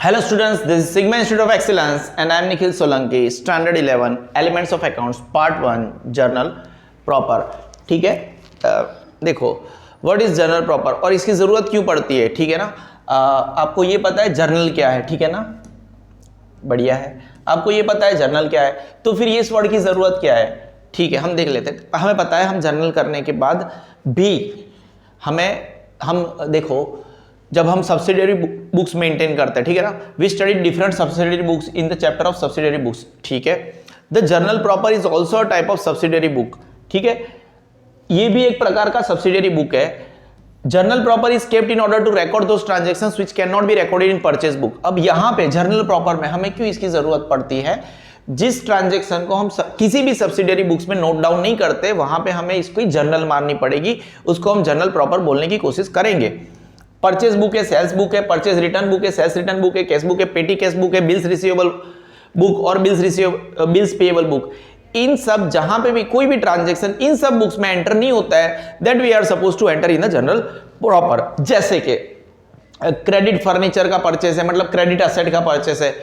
Hello students, this is Sigma Institute of Excellence and I am Nikhil Solanki, Standard 11, Elements of Accounts, Part 1, Journal Proper. ठीक है, देखो what is journal proper और इसकी ज़रूरत क्यों पड़ती है, ठीक है ना। आपको ये पता है जर्नल क्या है, ठीक है ना, बढ़िया है। आपको ये पता है जर्नल क्या है, तो फिर ये इस वर्ड की ज़रूरत क्या है, ठीक है, हम देख लेते हैं। हमें पता है हम जर्नल करने के बाद भी हम देखो जब हम सब्सिडियरी बुक्स मेंटेन करते हैं, ठीक है ना, we study different subsidiary books in the chapter of subsidiary books, ठीक है। The journal proper is also a type of subsidiary book, ठीक है, ये भी एक प्रकार का सब्सिडियरी बुक है। Journal proper is kept in order to record those transactions which can not be recorded in purchase book. अब यहां पे जर्नल प्रॉपर में हमें क्यों इसकी जरूरत पड़ती है, जिस ट्रांजैक्शन को हम किसी भी सब्सिडियरी बुक्स में नोट डाउन नहीं करते वहां पे हमें इसको जर्नल मारनी पड़ेगी, उसको हम जर्नल प्रॉपर बोलने की कोशिश करेंगे। परचेज बुक है, सेल्स बुक है, परचेज रिटर्न बुक है, सेल्स रिटर्न बुक है, कैश बुक है, पेटी कैश बुक है, बिल्स रिसीवेबल बुक और बिल्स पेएबल बुक। इन सब जहां पे भी कोई भी ट्रांजैक्शन इन सब बुक्स में एंटर नहीं होता है, that we are suppose to enter in the journal proper. जैसे कि क्रेडिट फर्नीचर का परचेस है, मतलब क्रेडिट असेट का परचेस है,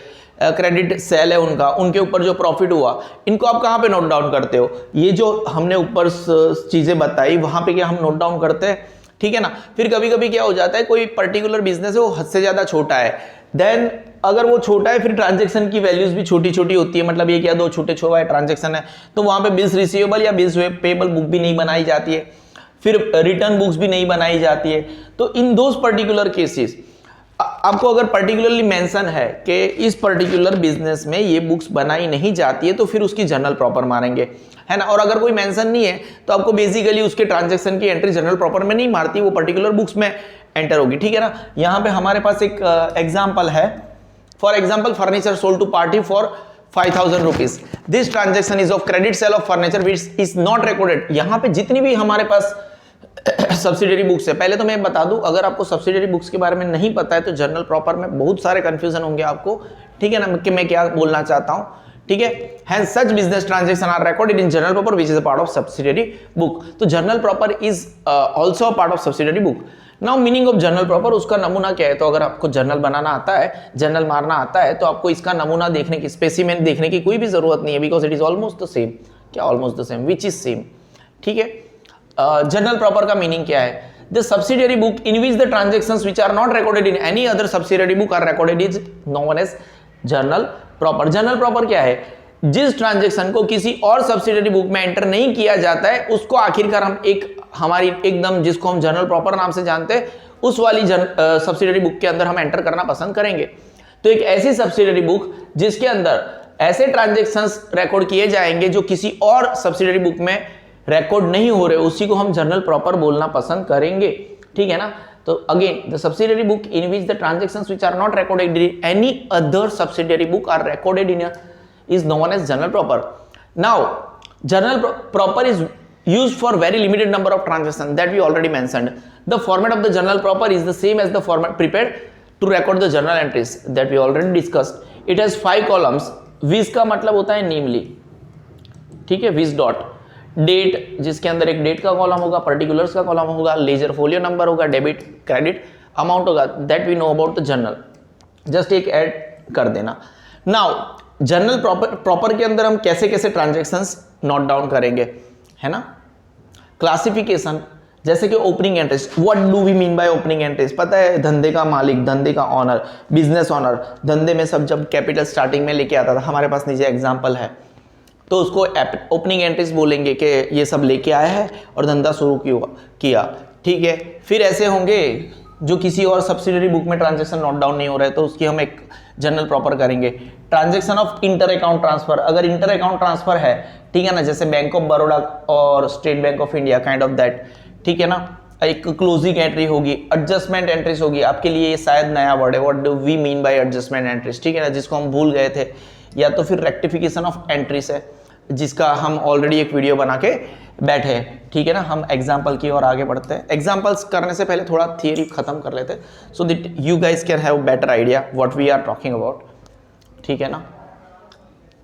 क्रेडिट सेल है उनके ऊपर जो प्रॉफिट हुआ, इनको आप कहां पे नोट डाउन करते हो। ये जो हमने ऊपर चीजें बताई वहां पे क्या हम नोट डाउन करते हैं, ठीक है ना। फिर कभी कभी क्या हो जाता है, कोई पर्टिकुलर बिजनेस है वो हद से ज्यादा छोटा है, देन अगर वो छोटा है फिर ट्रांजैक्शन की वैल्यूज भी छोटी छोटी होती है, मतलब ये क्या दो छोटे छोटा ट्रांजैक्शन है तो वहां पे बिल्स रिसीवेबल या बिल्स पेएबल बुक भी नहीं बनाई जाती है, फिर रिटर्न बुक्स भी नहीं बनाई जाती है। तो इन दोज पर्टिकुलर केसेस आपको अगर पर्टिकुलरली मेंशन है कि इस पर्टिकुलर बिजनेस में ये बुक्स बनाई नहीं जाती है तो फिर उसकी जर्नल प्रॉपर मारेंगे, है ना। और अगर कोई मेंशन नहीं है तो आपको बेसिकली उसके ट्रांजैक्शन की एंट्री जर्नल प्रॉपर में नहीं मारती, वो पर्टिकुलर बुक्स में एंटर होगी, ठीक है ना। यहां पे हमारे पास एक एग्जांपल है, for example furniture sold to party for 5000 rupees, this transaction is of credit sale of furniture which is not recorded. यहां पे जितनी भी हमारे पास सब्सिडियरी बुक्स है, पहले तो मैं बता दूं अगर आपको सब्सिडियरी बुक्स के बारे में नहीं पता है तो जर्नल प्रॉपर में बहुत सारे कंफ्यूजन होंगे आपको, ठीक है ना, कि मैं क्या बोलना चाहता हूं, ठीक है। Hence such business transactions are recorded in journal proper which is a part of subsidiary book. तो journal proper is also a part of subsidiary book. Now meaning of journal proper, उसका नमूना क्या है। तो अगर आपको जर्नल बनाना आता है, जर्नल मारना आता है, तो आपको इसका नमूना देखने की, स्पेसिमेन देखने की कोई भी जरूरत नहीं है, because it is almost the same. क्या almost the same, which is same, ठीक है। जर्नल प्रॉपर का मीनिंग क्या है, the subsidiary book in which the transactions which are not recorded in any other subsidiary book are recorded is known as journal proper. Journal proper क्या है, जिस transaction को किसी और सब्सिडियरी बुक में एंटर नहीं किया जाता है उसको आखिरकार हम हमारी एकदम जिसको हम जर्नल प्रॉपर नाम से जानते हैं उस वाली सब्सिडियरी बुक के अंदर हम एंटर करना पसंद करेंगे। तो एक ऐसी सब्सिडियरी बुक जिसके अंदर ऐसे ट्रांजैक्शंस रिकॉर्ड किए जाएंगे जो किसी और सब्सिडियरी बुक में रिकॉर्ड नहीं हो रहे, उसी को हम जर्नल प्रॉपर बोलना पसंद करेंगे, ठीक है ना। तो again the subsidiary book in which the transactions which are not recorded in any other subsidiary book are recorded in is known as journal proper. Now journal proper is used for very limited number of transactions that we already mentioned. The format of the journal proper is the same as the format prepared to record the journal entries that we already discussed. It has 5 columns. Viz का मतलब होता है नेमली, ठीक है, Vij dot, date जिसके अंदर एक date का कॉलम होगा, पर्टिकुलर्स का कॉलम होगा, लेजर फोलियो नंबर होगा, डेबिट क्रेडिट अमाउंट होगा, that we know about the journal. Just एक ऐड कर देना। नाउ जर्नल प्रॉपर के अंदर हम कैसे कैसे ट्रांजैक्शंस नोट डाउन करेंगे, है ना। क्लासिफिकेशन, जैसे कि opening entries, what do we mean by opening entries, पता है धंधे का मालिक, धंधे का ऑनर, बिजनेस ऑनर, धंधे में सब जब कैपिटल स्टार्टिंग में लेके आता था, हमारे पास नीचे एग्जांपल है, तो उसको ओपनिंग एंट्रीज बोलेंगे कि ये सब लेके आया है और धंधा शुरू किया, ठीक है। फिर ऐसे होंगे जो किसी और सब्सिडियरी बुक में ट्रांजैक्शन नोट डाउन नहीं हो रहा है तो उसकी हम एक जर्नल प्रॉपर करेंगे। Transaction of inter account transfer, अगर इंटर अकाउंट ट्रांसफर है, ठीक है ना, जैसे बैंक ऑफ बड़ौदा और State Bank of India, kind of that, ठीक है ना। एक क्लोजिंग एंट्री होगी, एडजस्टमेंट एंट्रीज होगी, आपके लिए ये शायद नया वर्ड है, what do we mean by adjustment entries, ठीक है ना, जिसको हम भूल गए थे। या तो फिर रेक्टिफिकेशन ऑफ एंट्रीज है, जिसका हम ऑलरेडी एक वीडियो बना के बैठे हैं, ठीक है ना। हम एग्जाम्पल की ओर आगे बढ़ते हैं। एग्जाम्पल्स करने से पहले थोड़ा थियरी खत्म कर लेते हैं so that you guys can have better idea what we are talking about, ठीक है ना।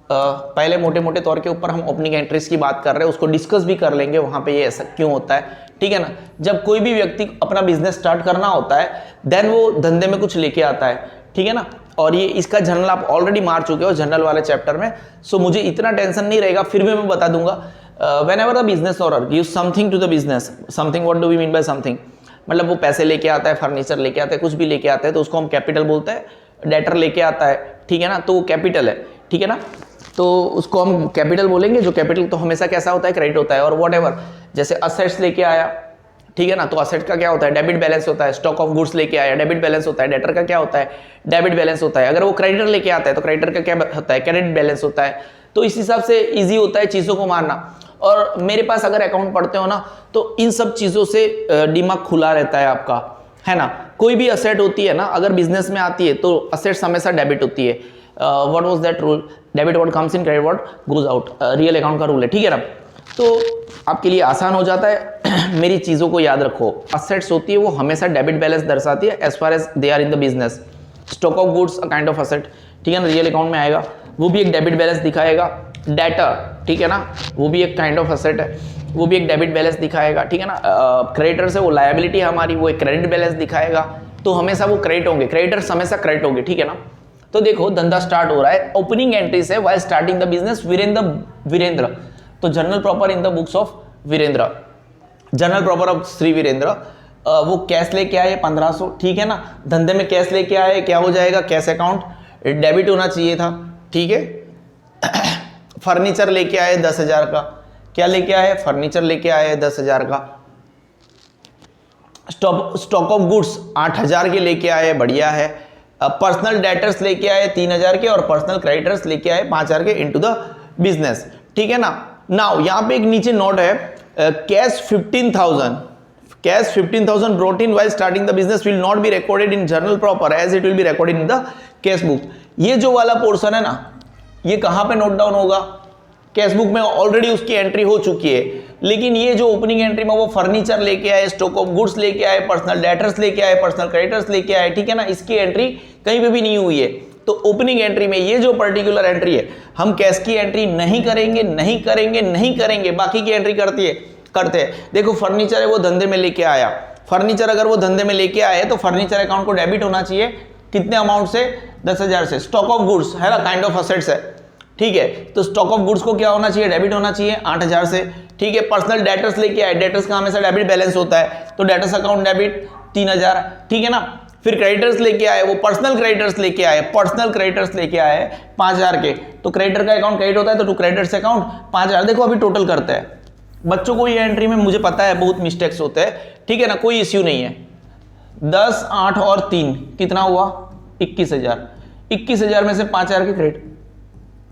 पहले मोटे मोटे तौर के ऊपर हम ओपनिंग एंट्रीज की बात कर रहे हैं, उसको डिस्कस भी कर लेंगे वहां पे ये ऐसा क्यों होता है, ठीक है ना। जब कोई भी व्यक्ति अपना बिजनेस स्टार्ट करना होता है, देन वो धंधे में कुछ लेके आता है, ठीक है ना। और ये इसका जर्नल आप ऑलरेडी मार चुके हो जर्नल वाले चैप्टर में, सो मुझे इतना टेंशन नहीं रहेगा, फिर भी मैं बता दूंगा। Whenever the business owner gives something to the business, something what do we mean by something, मतलब वो पैसे लेके आता है, फर्नीचर लेके आता है, कुछ भी लेके आता है, तो उसको हम कैपिटल बोलते हैं। डेटर लेके आता है, ठीक है ना, तो वो कैपिटल है, ठीक है ना, तो उसको हम कैपिटल बोलेंगे। जो कैपिटल तो हमेशा कैसा होता है, क्रेडिट होता है। और व्हाटएवर, जैसे असेट्स लेके आया, ठीक है ना, तो असेट का क्या होता है, डेबिट बैलेंस होता है। स्टॉक ऑफ गुड्स लेके आया, डेबिट बैलेंस होता है। डेटर का क्या होता है, डेबिट बैलेंस होता है। अगर वो क्रेडिटर लेके आता है तो क्रेडिटर का क्या होता है, क्रेडिट बैलेंस होता है। तो इस हिसाब से इजी होता है चीज़ों को मारना। और मेरे पास अगर अकाउंट पढ़ते हो ना, तो इन सब चीज़ों से दिमाग खुला रहता है आपका, है ना। कोई भी असेट होती है ना, अगर बिजनेस में आती है तो असेट्स हमेशा डेबिट होती है। What was that rule, debit what comes in, credit what goes out, real account का रूल है, ठीक है ना। तो आपके लिए आसान हो जाता है। मेरी चीज़ों को याद रखो, असेट्स होती है वो हमेशा डेबिट बैलेंस दर्शाती है as far as they are in the business. Stock of goods a kind of asset, ठीक है ना, रियल अकाउंट में आएगा, वो भी एक डेबिट बैलेंस दिखाएगा। डेटर, ठीक है ना, वो भी एक काइंड ऑफ असेट है, वो भी एक डेबिट बैलेंस दिखाएगा, ठीक है ना। क्रेडिटर से वो लायबिलिटी हमारी, वो एक क्रेडिट बैलेंस दिखाएगा। तो हमेशा वो क्रेडिट होंगे, क्रेडिटर्स हमेशा क्रेडिट होंगे, ठीक है ना। तो देखो धंधा स्टार्ट हो रहा है, ओपनिंग एंट्री से while starting the business Virendra, तो journal proper in the books of Virendra, journal proper of Shri Virendra. वो कैश लेके आए 1500, ठीक है ना, धंधे में कैश लेके आए, क्या हो जाएगा, कैश अकाउंट डेबिट होना चाहिए था, ठीक है। फर्नीचर लेके आए 10,000 का, क्या लेके आए, फर्नीचर लेके आए 10,000 का। स्टॉक ऑफ गुड्स 8,000 के लेके आए, बढ़िया है। पर्सनल डेटर्स लेके आए 3,000 के, और पर्सनल क्रेडिटर्स लेके आए 5,000 के इनटू द बिजनेस, ठीक है ना। नाउ यहाँ पे एक नीचे नोट है, cash 15,000 brought in while starting the business will not be recorded in journal proper as it will be recorded in the cash book। ये जो वाला पोर्शन है ना, ये कहाँ पे नोट डाउन होगा, कैश बुक में ऑलरेडी उसकी एंट्री हो चुकी है। लेकिन ये जो ओपनिंग एंट्री में वो फर्नीचर लेके आए, स्टॉक ऑफ गुड्स लेके आए, पर्सनल डेटर्स लेके आए, पर्सनल क्रेडिटर्स लेके आए, ठीक है ना, इसकी एंट्री कहीं पे भी नहीं हुई है। तो ओपनिंग एंट्री में ये जो पर्टिकुलर एंट्री है, हम कैश की एंट्री नहीं करेंगे, नहीं करेंगे, नहीं करेंगे, बाकी की एंट्री करते हैं। देखो फर्नीचर है, वो धंधे में लेके आया, फर्नीचर अगर वो धंधे में लेके आए तो फर्नीचर अकाउंट को डेबिट होना चाहिए, कितने अमाउंट से, 10,000 से। स्टॉक ऑफ गुड्स है ना, काइंड ऑफ असेट्स है, ठीक है, तो स्टॉक ऑफ गुड्स को क्या होना चाहिए, डेबिट होना चाहिए 8,000 से, ठीक है। पर्सनल डेटर्स लेके आए, डेटर्स का हमेशा डेबिट बैलेंस होता है, तो डेटर्स अकाउंट डेबिट 3,000, ठीक है ना। फिर क्रेडिटर्स लेके आए, वो पर्सनल क्रेडिटर्स लेके आए, 5,000 के, तो क्रेडिटर का अकाउंट क्रेडिट होता है, तो टू क्रेडिटर्स अकाउंट 5,000। देखो अभी टोटल करते हैं, बच्चों को ये एंट्री में मुझे पता है बहुत मिस्टेक्स होते हैं, ठीक है ना, कोई इश्यू नहीं है। 10, 8 और 3 कितना हुआ, 21,000। 21,000 में से 5,000 के क्रेडिट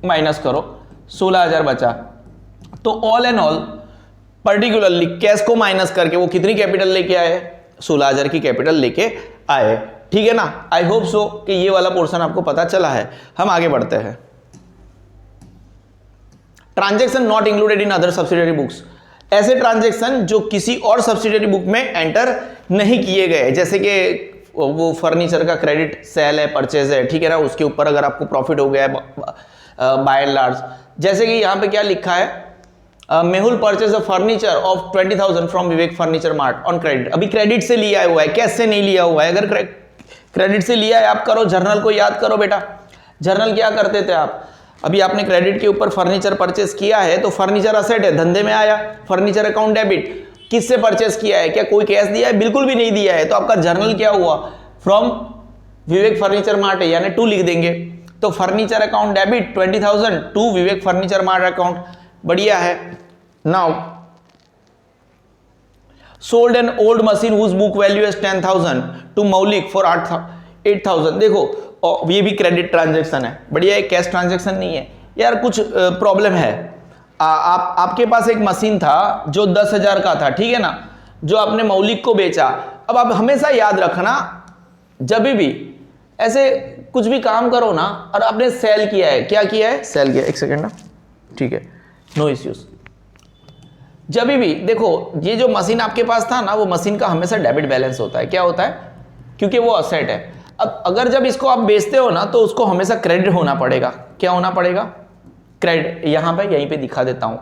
माइनस करो, 16,000 बचा। तो all and all particularly cash को माइनस करके वो कितनी कैपिटल लेके आए, 16,000 की कैपिटल लेके आए, ठीक है ना। आई होप सो कि ये वाला पोर्शन आपको पता चला है। हम आगे बढ़ते हैं। Transaction not included in other subsidiary books, ऐसे ट्रांजैक्शन जो किसी और सब्सिडियरी बुक में एंटर नहीं किए गए, जैसे कि वो फर्नीचर का क्रेडिट सेल है, परचेज है, ठीक है ना, उसके ऊपर अगर आपको प्रॉफिट हो गया है बाय एंड लार्ज। जैसे कि यहाँ पे क्या लिखा है, Mehul purchase a furniture of 20,000 from Vivek furniture mart on credit. अभी क्रेडिट से लिया हुआ है, कैश से नहीं लिया हुआ है। अगर क्रेडिट से लिया है, आप करो जर्नल को याद करो बेटा। जर्नल क्या करते थे आप, अभी आपने क्रेडिट के ऊपर फर्नीचर परचेस किया है, तो फर्नीचर असेट है, धंधे में आया, फर्नीचर अकाउंट डेबिट। किससे परचेस किया है, क्या कोई कैश दिया है, बिल्कुल भी नहीं दिया है, तो आपका जर्नल क्या हुआ, फ्रॉम विवेक फर्नीचर मार्ट है, यानी टू लिख देंगे। तो furniture account debit 20,000 to Vivek furniture mart account, बढ़िया है। Now sold an old machine whose book value is 10,000 to Maulik for 8,000। देखो ये भी क्रेडिट ट्रांजैक्शन है, बढ़िया है, कैश ट्रांजैक्शन नहीं है। यार कुछ प्रॉब्लम है, आपके पास एक मशीन था जो 10,000 का था, ठीक है ना, जो आपने मौलिक को बेचा। अब आप हमेशा याद रखना, जब भी ऐसे कुछ भी काम करो ना, और आपने सेल किया है, क्या किया है, सेल किया, एक सेकेंड ना, ठीक है, नो इश्यूज। जब भी देखो, ये जो मशीन आपके पास था ना, वो मशीन का हमेशा डेबिट बैलेंस होता है, क्या होता है, क्योंकि वो असेट है। अब अगर जब इसको आप बेचते हो ना, तो उसको हमेशा क्रेडिट होना पड़ेगा, क्या होना पड़ेगा, क्रेडिट। यहां पे यहीं पे दिखा देता हूं,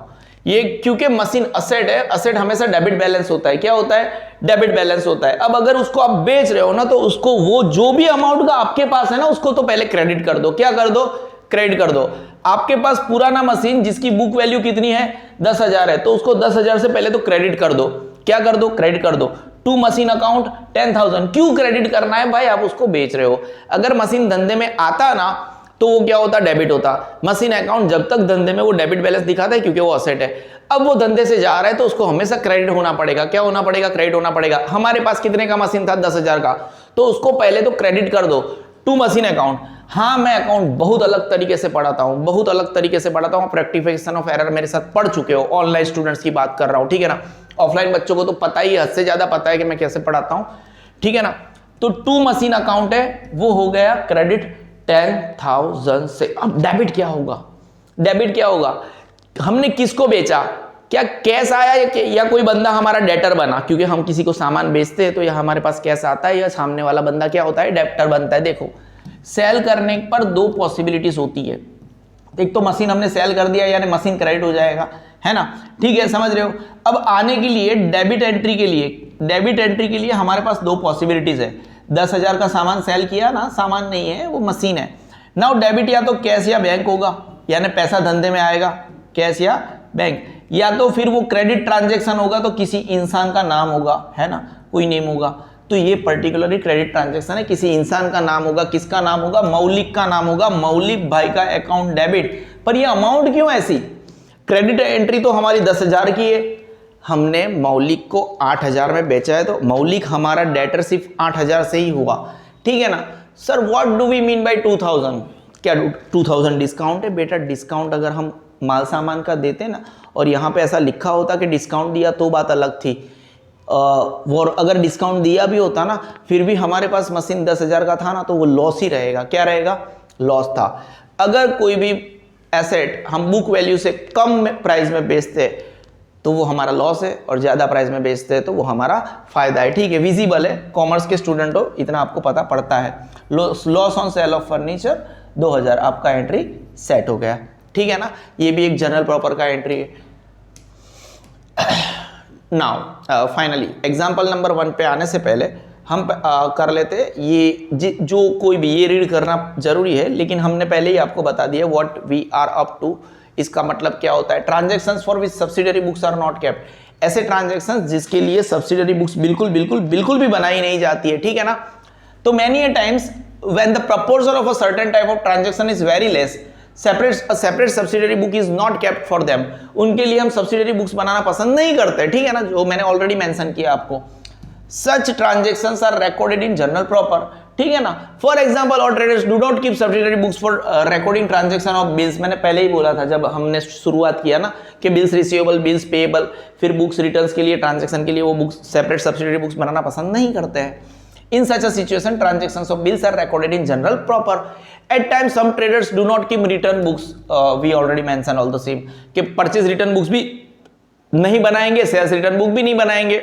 ये क्योंकि मशीन असेट है, असेट हमेशा डेबिट बैलेंस होता है। क्या होता है? डेबिट बैलेंस होता है। अब अगर उसको आप बेच रहे हो ना, तो उसको वो जो भी अमाउंट का आपके पास है ना, उसको तो पहले क्रेडिट कर दो। क्या कर दो? क्रेडिट कर दो। आपके पास पुराना मशीन जिसकी बुक वैल्यू कितनी है? 10,000 है, तो उसको 10,000 से पहले तो क्रेडिट कर दो। क्या कर दो? क्रेडिट कर दो। To machine account 10,000। क्यों क्रेडिट करना है भाई? आप उसको बेच रहे हो। अगर मशीन धंधे में आता ना, तो वो क्या होता? डेबिट होता। मशीन अकाउंट जब तक धंधे में वो डेबिट बैलेंस दिखाता है, क्योंकि वो असेट है। अब वो धंधे से जा रहा है, तो उसको हमेशा क्रेडिट होना पड़ेगा। क्या होना पड़ेगा? क्रेडिट होना पड़ेगा। हमारे पास कितने का मशीन था? 10,000 का, तो उसको पहले तो क्रेडिट कर दो टू मशीन अकाउंट। हाँ, मैं अकाउंट बहुत अलग तरीके से पढ़ाता हूं, बहुत अलग तरीके से पढ़ाता हूं। रेक्टिफिकेशन ऑफ एरर मेरे साथ पढ़ चुके हो। ऑनलाइन स्टूडेंट्स की बात कर रहा हूं, ठीक है ना। ऑफलाइन बच्चों को तो पता ही, हद से ज्यादा पता है कि मैं कैसे पढ़ाता हूं, ठीक है ना। तो टू मशीन अकाउंट है, वो हो गया क्रेडिट 10,000 से। अब डेबिट क्या होगा? डेबिट क्या होगा? हमने किसको बेचा? क्या कैश आया या कोई बंदा हमारा डेटर बना? क्योंकि हम किसी को सामान बेचते हैं तो या हमारे पास कैश आता है या सामने वाला बंदा क्या होता है? डेप्टर बनता है। देखो, सेल करने पर दो पॉसिबिलिटीज होती है। एक तो मशीन हमने सेल कर दिया, यानी मशीन क्रेडिट हो जाएगा, है ना, ठीक है, समझ रहे हो। अब आने के लिए डेबिट एंट्री के लिए हमारे पास दो पॉसिबिलिटीज है। 10,000 का सामान सेल किया ना, सामान नहीं है, वो मशीन है। नाउ डेबिट या तो कैश या बैंक होगा, यानी पैसा धंधे में आएगा, कैश या बैंक। या तो फिर वो क्रेडिट ट्रांजैक्शन होगा, तो किसी इंसान का नाम होगा, है ना, कोई नेम होगा। तो ये पर्टिकुलरली क्रेडिट ट्रांजैक्शन है, किसी इंसान का नाम होगा। किसका नाम होगा? मौलिक का नाम होगा। मौलिक भाई का अकाउंट डेबिट। पर ये अमाउंट क्यों ऐसी? क्रेडिट एंट्री तो हमारी 10,000 की है, हमने मौलिक को 8,000 में बेचा है, तो मौलिक हमारा डेटर सिर्फ 8,000 से ही हुआ, ठीक है ना। Sir what do we mean by 2,000? क्या 2,000 डिस्काउंट है? बेटा डिस्काउंट अगर हम माल सामान का देते ना, और यहाँ पे ऐसा लिखा होता कि डिस्काउंट दिया, तो बात अलग थी। और अगर डिस्काउंट दिया भी होता ना, फिर भी हमारे पास मशीन 10,000 का था ना, तो वो लॉस ही रहेगा। क्या रहेगा? लॉस था। अगर कोई भी एसेट हम बुक वैल्यू से कम प्राइस में बेचते तो वो हमारा लॉस है, और ज्यादा प्राइस में बेचते हैं तो वो हमारा फायदा है, ठीक है, विजिबल है। कॉमर्स के स्टूडेंट हो, इतना आपको पता पड़ता है। Loss on sale of furniture 2,000, आपका एंट्री सेट हो गया, ठीक है ना। ये भी एक जनरल प्रॉपर का एंट्री है। नाउ फाइनली एग्जाम्पल नंबर 1 पे आने से पहले हम कर लेते ये जो कोई भी ये रीड करना जरूरी है, लेकिन हमने पहले ही आपको बता दिया what we are up to. इसका मतलब क्या होता है? Transactions for which subsidiary books are not kept. ऐसे ट्रांजैक्शंस जिसके लिए सब्सिडरी बुक्स बिल्कुल भी बनाई नहीं जाती है, ठीक है ना। तो many a times when the proportion of a certain type of transaction is very less, separate subsidiary book is not kept for them. उनके लिए हम सब्सिडरी बुक्स बनाना पसंद नहीं करते, ठीक है ना, जो मैंने ऑलरेडी मेंशन किया आपको। Such transactions are recorded in journal proper, ठीक है ना। For example all traders do not keep subsidiary books for recording transaction of bills. मैंने पहले ही बोला था जब हमने शुरुआत किया ना, कि बिल्स रिसीवेबल, बिल्स पेएबल, फिर बुक्स रिटर्न्स के लिए, ट्रांजैक्शन के लिए वो बुक्स सेपरेट सब्सिडरी बुक्स बनाना पसंद नहीं करते हैं। In such a situation, transactions of bills are recorded in general proper. At times, some traders do not keep return books. We already mentioned all the same कि purchase return books भी नहीं बनाएंगे, sales return book भी नहीं बनाएंगे।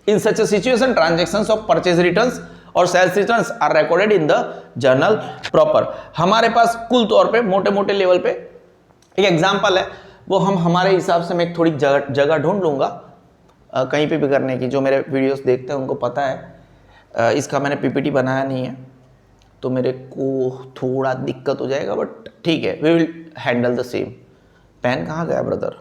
In such a situation, transactions of purchase returns और sales returns are recorded in the journal proper. हमारे पास कुल तौर पे मोटे-मोटे लेवल पे एक एग्जाम्पल है, वो हम हमारे हिसाब से मैं थोड़ी जगह ढूंढ लूंगा कहीं पे भी करने की। जो मेरे वीडियोस देखते हैं उनको पता है, इसका मैंने पीपीटी बनाया नहीं है, तो मेरे को थोड़ा दिक्कत हो जाएगा, बट ठीक है, we will handle the same. Pen कहाँ गया ब्रदर?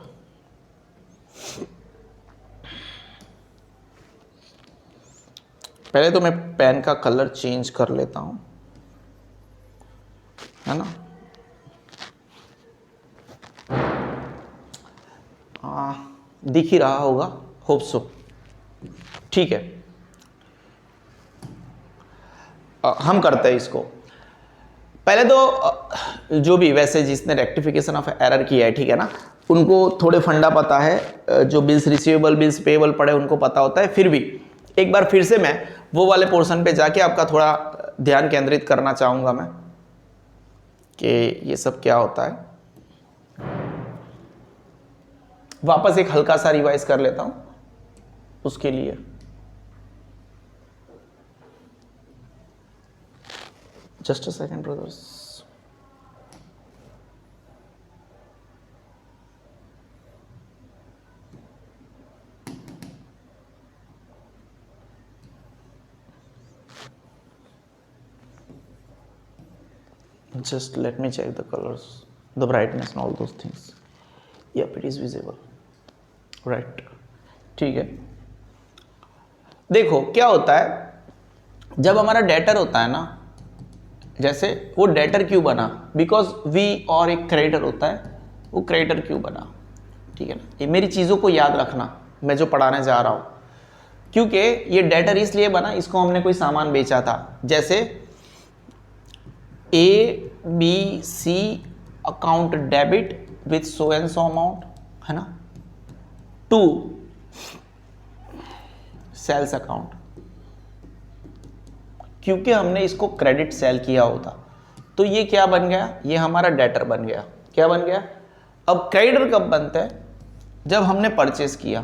पहले तो मैं पेन का कलर चेंज कर लेता हूं, है ना। दिख ही रहा होगा, होप सो, ठीक है। हम करते हैं इसको। पहले तो जो भी वैसे जिसने रेक्टिफिकेशन ऑफ एरर किया है, ठीक है ना, उनको थोड़े फंडा पता है। जो बिल्स रिसीवेबल, बिल्स पेएबल पड़े उनको पता होता है। फिर भी एक बार फिर से मैं वो वाले पोर्शन पे जाके आपका थोड़ा ध्यान केंद्रित करना चाहूँगा मैं कि ये सब क्या होता है। वापस एक हल्का सा रिवाइज कर लेता हूँ उसके लिए। Just a second, brothers. just let me check the colors, the brightness and all those things. Yep, it is visible, right? ठीक है, देखो क्या होता है जब हमारा डेटर होता है ना, जैसे वो डेटर क्यों बना, बिकॉज वी और एक क्रेडिटर होता है, वो क्रेडिटर क्यों बना, ठीक है ना। ये मेरी चीज़ों को याद रखना, मैं जो पढ़ाने जा रहा हूँ, क्योंकि ये डेटर इसलिए बना, इसको हमने कोई सामान बेचा था, जैसे ABC account debit with so and so amount, है ना, टू सेल्स अकाउंट, क्योंकि हमने इसको क्रेडिट सेल किया होता, तो ये क्या बन गया, ये हमारा डेटर बन गया। क्या बन गया? अब क्रेडिटर कब बनता है? जब हमने परचेस किया,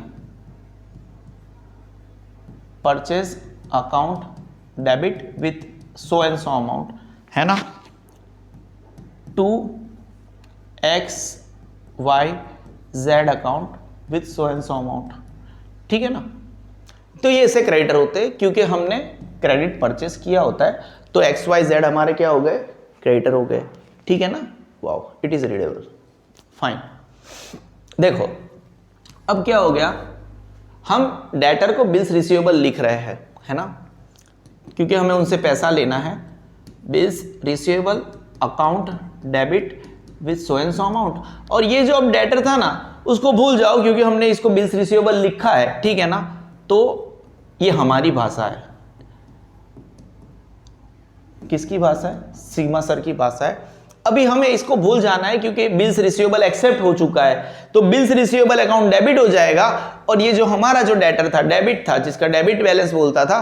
purchase account debit with so and so amount, है ना, to XYZ account with so and so amount, ठीक है ना। तो ये ऐसे क्रेडिटर होते हैं क्योंकि हमने क्रेडिट परचेस किया होता है, तो XYZ हमारे क्या हो गए, क्रेडिटर हो गए, ठीक है ना। Wow, it is readable, fine. देखो अब क्या हो गया, हम डेटर को बिल्स रिसीवेबल लिख रहे हैं, है ना, क्योंकि हमें उनसे पैसा लेना है। Bills receivable account debit with so and so amount, और ये जो अब डेटर था ना उसको भूल जाओ, क्योंकि हमने इसको बिल्स रिसीवेबल लिखा है, ठीक है ना। तो ये हमारी भाषा है, किसकी भाषा है, सिग्मा सर की भाषा है। अभी हमें इसको भूल जाना है क्योंकि बिल्स रिसीवेबल एक्सेप्ट हो चुका है, तो बिल्स रिसीवेबल अकाउंट डेबिट हो जाएगा, और ये जो हमारा जो डेटर था, डेबिट था, जिसका डेबिट बैलेंस बोलता था,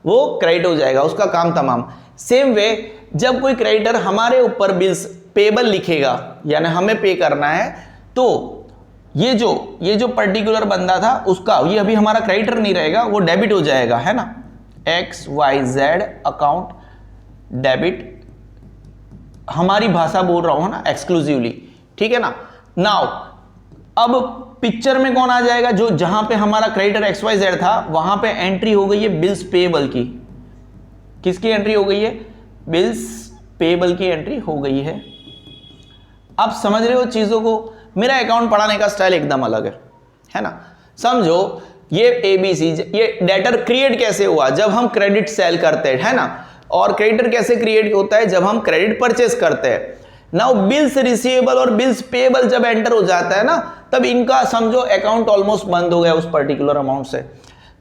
वो क्रेडिट हो जाएगा, उसका काम तमाम। सेम वे जब कोई क्रेडिटर हमारे ऊपर बिल्स पेबल लिखेगा, यानी हमें पे करना है, तो ये जो पर्टिकुलर बंदा था उसका, ये अभी हमारा क्रेडिटर नहीं रहेगा, वो डेबिट हो जाएगा, है ना। XYZ अकाउंट डेबिट, हमारी भाषा बोल रहा हूं ना एक्सक्लूसिवली, ठीक है ना। नाउ अब पिक्चर में कौन आ जाएगा, जो जहां पे हमारा क्रेडिटर XYZ था वहां पे एंट्री हो गई है बिल्स पेएबल की। किसकी एंट्री हो गई है, बिल्स पेएबल की एंट्री हो गई है। आप समझ रहे हो चीजों को, मेरा अकाउंट पढ़ाने का स्टाइल एकदम अलग है ना। समझो ये ABC, ये डेटर क्रिएट कैसे हुआ, जब हम क्रेडिट सेल करते हैं, है ना, और क्रेडिटर कैसे क्रिएट होता है, जब हम क्रेडिट परचेस करते हैं। नाउ बिल्स रिसीवेबल और बिल्स पेएबल जब एंटर हो जाता है ना, तब इनका समझो अकाउंट ऑलमोस्ट बंद हो गया उस पर्टिकुलर अमाउंट से।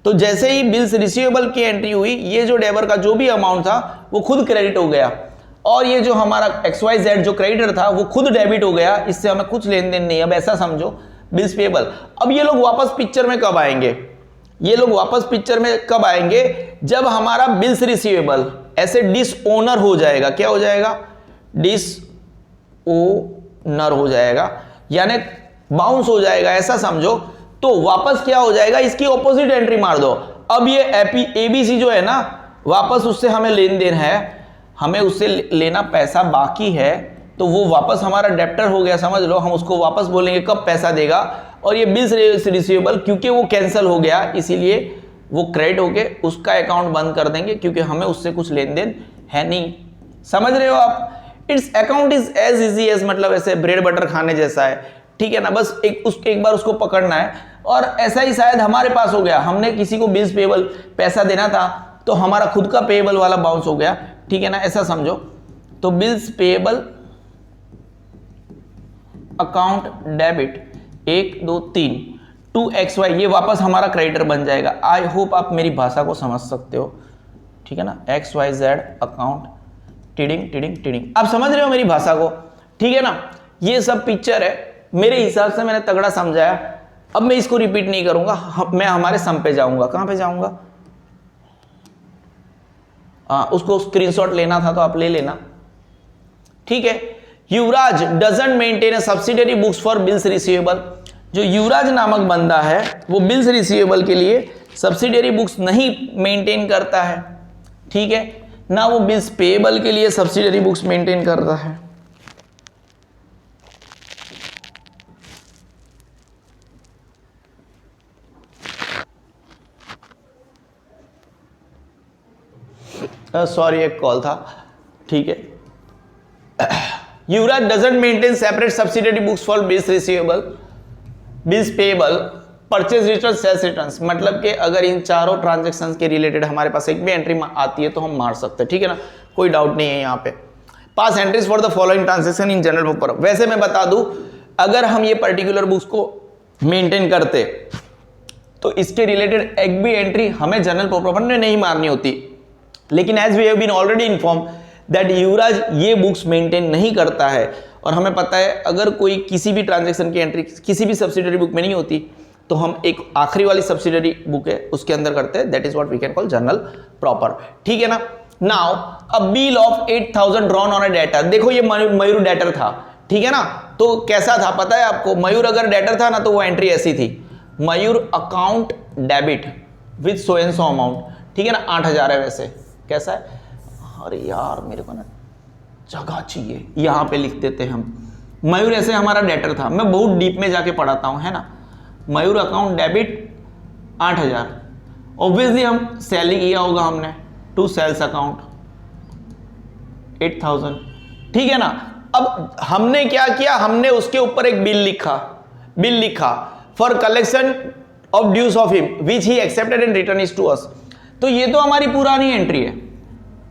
तो जैसे ही बिल्स रिसीवेबल की एंट्री हुई, ये जो डेबर का जो भी अमाउंट था वो खुद क्रेडिट हो गया, और ये जो हमारा XYZ जो क्रेडिटर था वो खुद डेबिट हो गया, इससे हमें कुछ लेन देन नहीं। अब ऐसा समझो बिल्स पेएबल। अब ये लोग वापस पिक्चर में कब आएंगे, ये लोग वापस पिक्चर में कब आएंगे, जब हमारा बिल्स रिसीवेबल ऐसे डिसओनर हो जाएगा। क्या हो जाएगा, डिसओनर हो जाएगा, यानी बाउंस हो जाएगा, ऐसा समझो। तो वापस क्या हो जाएगा, इसकी ऑपोजिट एंट्री मार दो। अब ये ABC जो है ना, वापस उससे हमें लेन देन है, हमें उससे लेना पैसा बाकी है, तो वो वापस हमारा डेप्टर हो गया, समझ लो। हम उसको वापस बोलेंगे कब पैसा देगा, और ये बिल्स रिसीवेबल क्योंकि वो कैंसिल हो गया, इसीलिए वो क्रेडिट होके उसका अकाउंट बंद कर देंगे, क्योंकि हमें उससे कुछ लेन देन है नहीं। समझ रहे हो आप, it's account is as easy as, मतलब ऐसे ब्रेड बटर खाने जैसा है, ठीक है ना। बस एक बार उसको पकड़ना है, और ऐसा ही शायद हमारे पास हो गया, हमने किसी को बिल्स पेएबल पैसा देना था, तो हमारा खुद का पेएबल वाला बाउंस हो गया, ठीक है ना, ऐसा समझो। तो bills payable account debit 1 2 3 2XY, ये वापस हमारा क्रेडिटर बन जाएगा। आई होप आप मेरी भाषा को समझ सकते हो, ठीक है ना। XYZ account tiding tiding tiding, आप समझ रहे हो मेरी भाषा को, ठीक है ना। ये सब पिक्चर है, मेरे हिसाब से मैंने तगड़ा समझाया। अब मैं इसको रिपीट नहीं करूंगा, मैं हमारे सम पे जाऊंगा। कहां पे जाऊंगा, उसको स्क्रीनशॉट लेना था तो आप ले लेना, ठीक है। Yuvraj doesn't maintain a subsidiary books for bills receivable, जो युवराज नामक बंदा है वो बिल्स रिसीवेबल के लिए सब्सिडियरी बुक्स नहीं मेंटेन करता है, ठीक है ना। वो बिल्स पेएबल के लिए सब्सिडियरी बुक्स मेंटेन करता है। सॉरी, एक कॉल था, ठीक है। Yuvraj doesn't maintain separate subsidiary books for bills receivable, bills payable, purchase return, sales returns. मतलब कि अगर इन चारों ट्रांजैक्शंस के रिलेटेड हमारे पास एक भी एंट्री आती है तो हम मार सकते हैं, ठीक है ना, कोई डाउट नहीं है यहाँ पे। Pass entries for the following transaction in journal proper. वैसे मैं बता दूं, अगर हम ये पर्टिकुलर बुक्स को मेंटेन करते तो इसके रिलेटेड एक भी एंट्री हमें जनरल प्रॉपर में नहीं मारनी होती, लेकिन as we have been already inform that Yuvraj ये बुक्स मेंटेन नहीं करता है, और हमें पता है अगर कोई किसी भी ट्रांजैक्शन की एंट्री किसी भी सब्सिडरी बुक में नहीं होती तो हम एक आखिरी वाली सब्सिडरी बुक है उसके अंदर करते हैं, that is what we can call journal proper, ठीक है ना। Now a bill of 8000 drawn on a debtor. देखो ये मयूर डेटर था, ठीक है ना, तो कैसा था पता है आपको, मयूर अगर डेटर था ना तो वो एंट्री ऐसी थी, Mayur account debit with so and so amount, ठीक है ना, 8000 है वैसे, कैसा है, अरे यार मेरे को ना जगह चाहिए, यहां पे लिख देते हम, मयूर ऐसे हमारा डेटर था, मैं बहुत डीप में जाके पढ़ाता हूं, है ना, मयूर अकाउंट डेबिट 8000, ऑब्वियसली हम सेलिंग किया होगा हमने टू सेल्स अकाउंट 8000, ठीक है ना। अब हमने क्या किया, हमने उसके ऊपर एक बिल लिखा for collection of dues of him which he accepted and return is to us. तो ये तो हमारी पुरानी एंट्री है,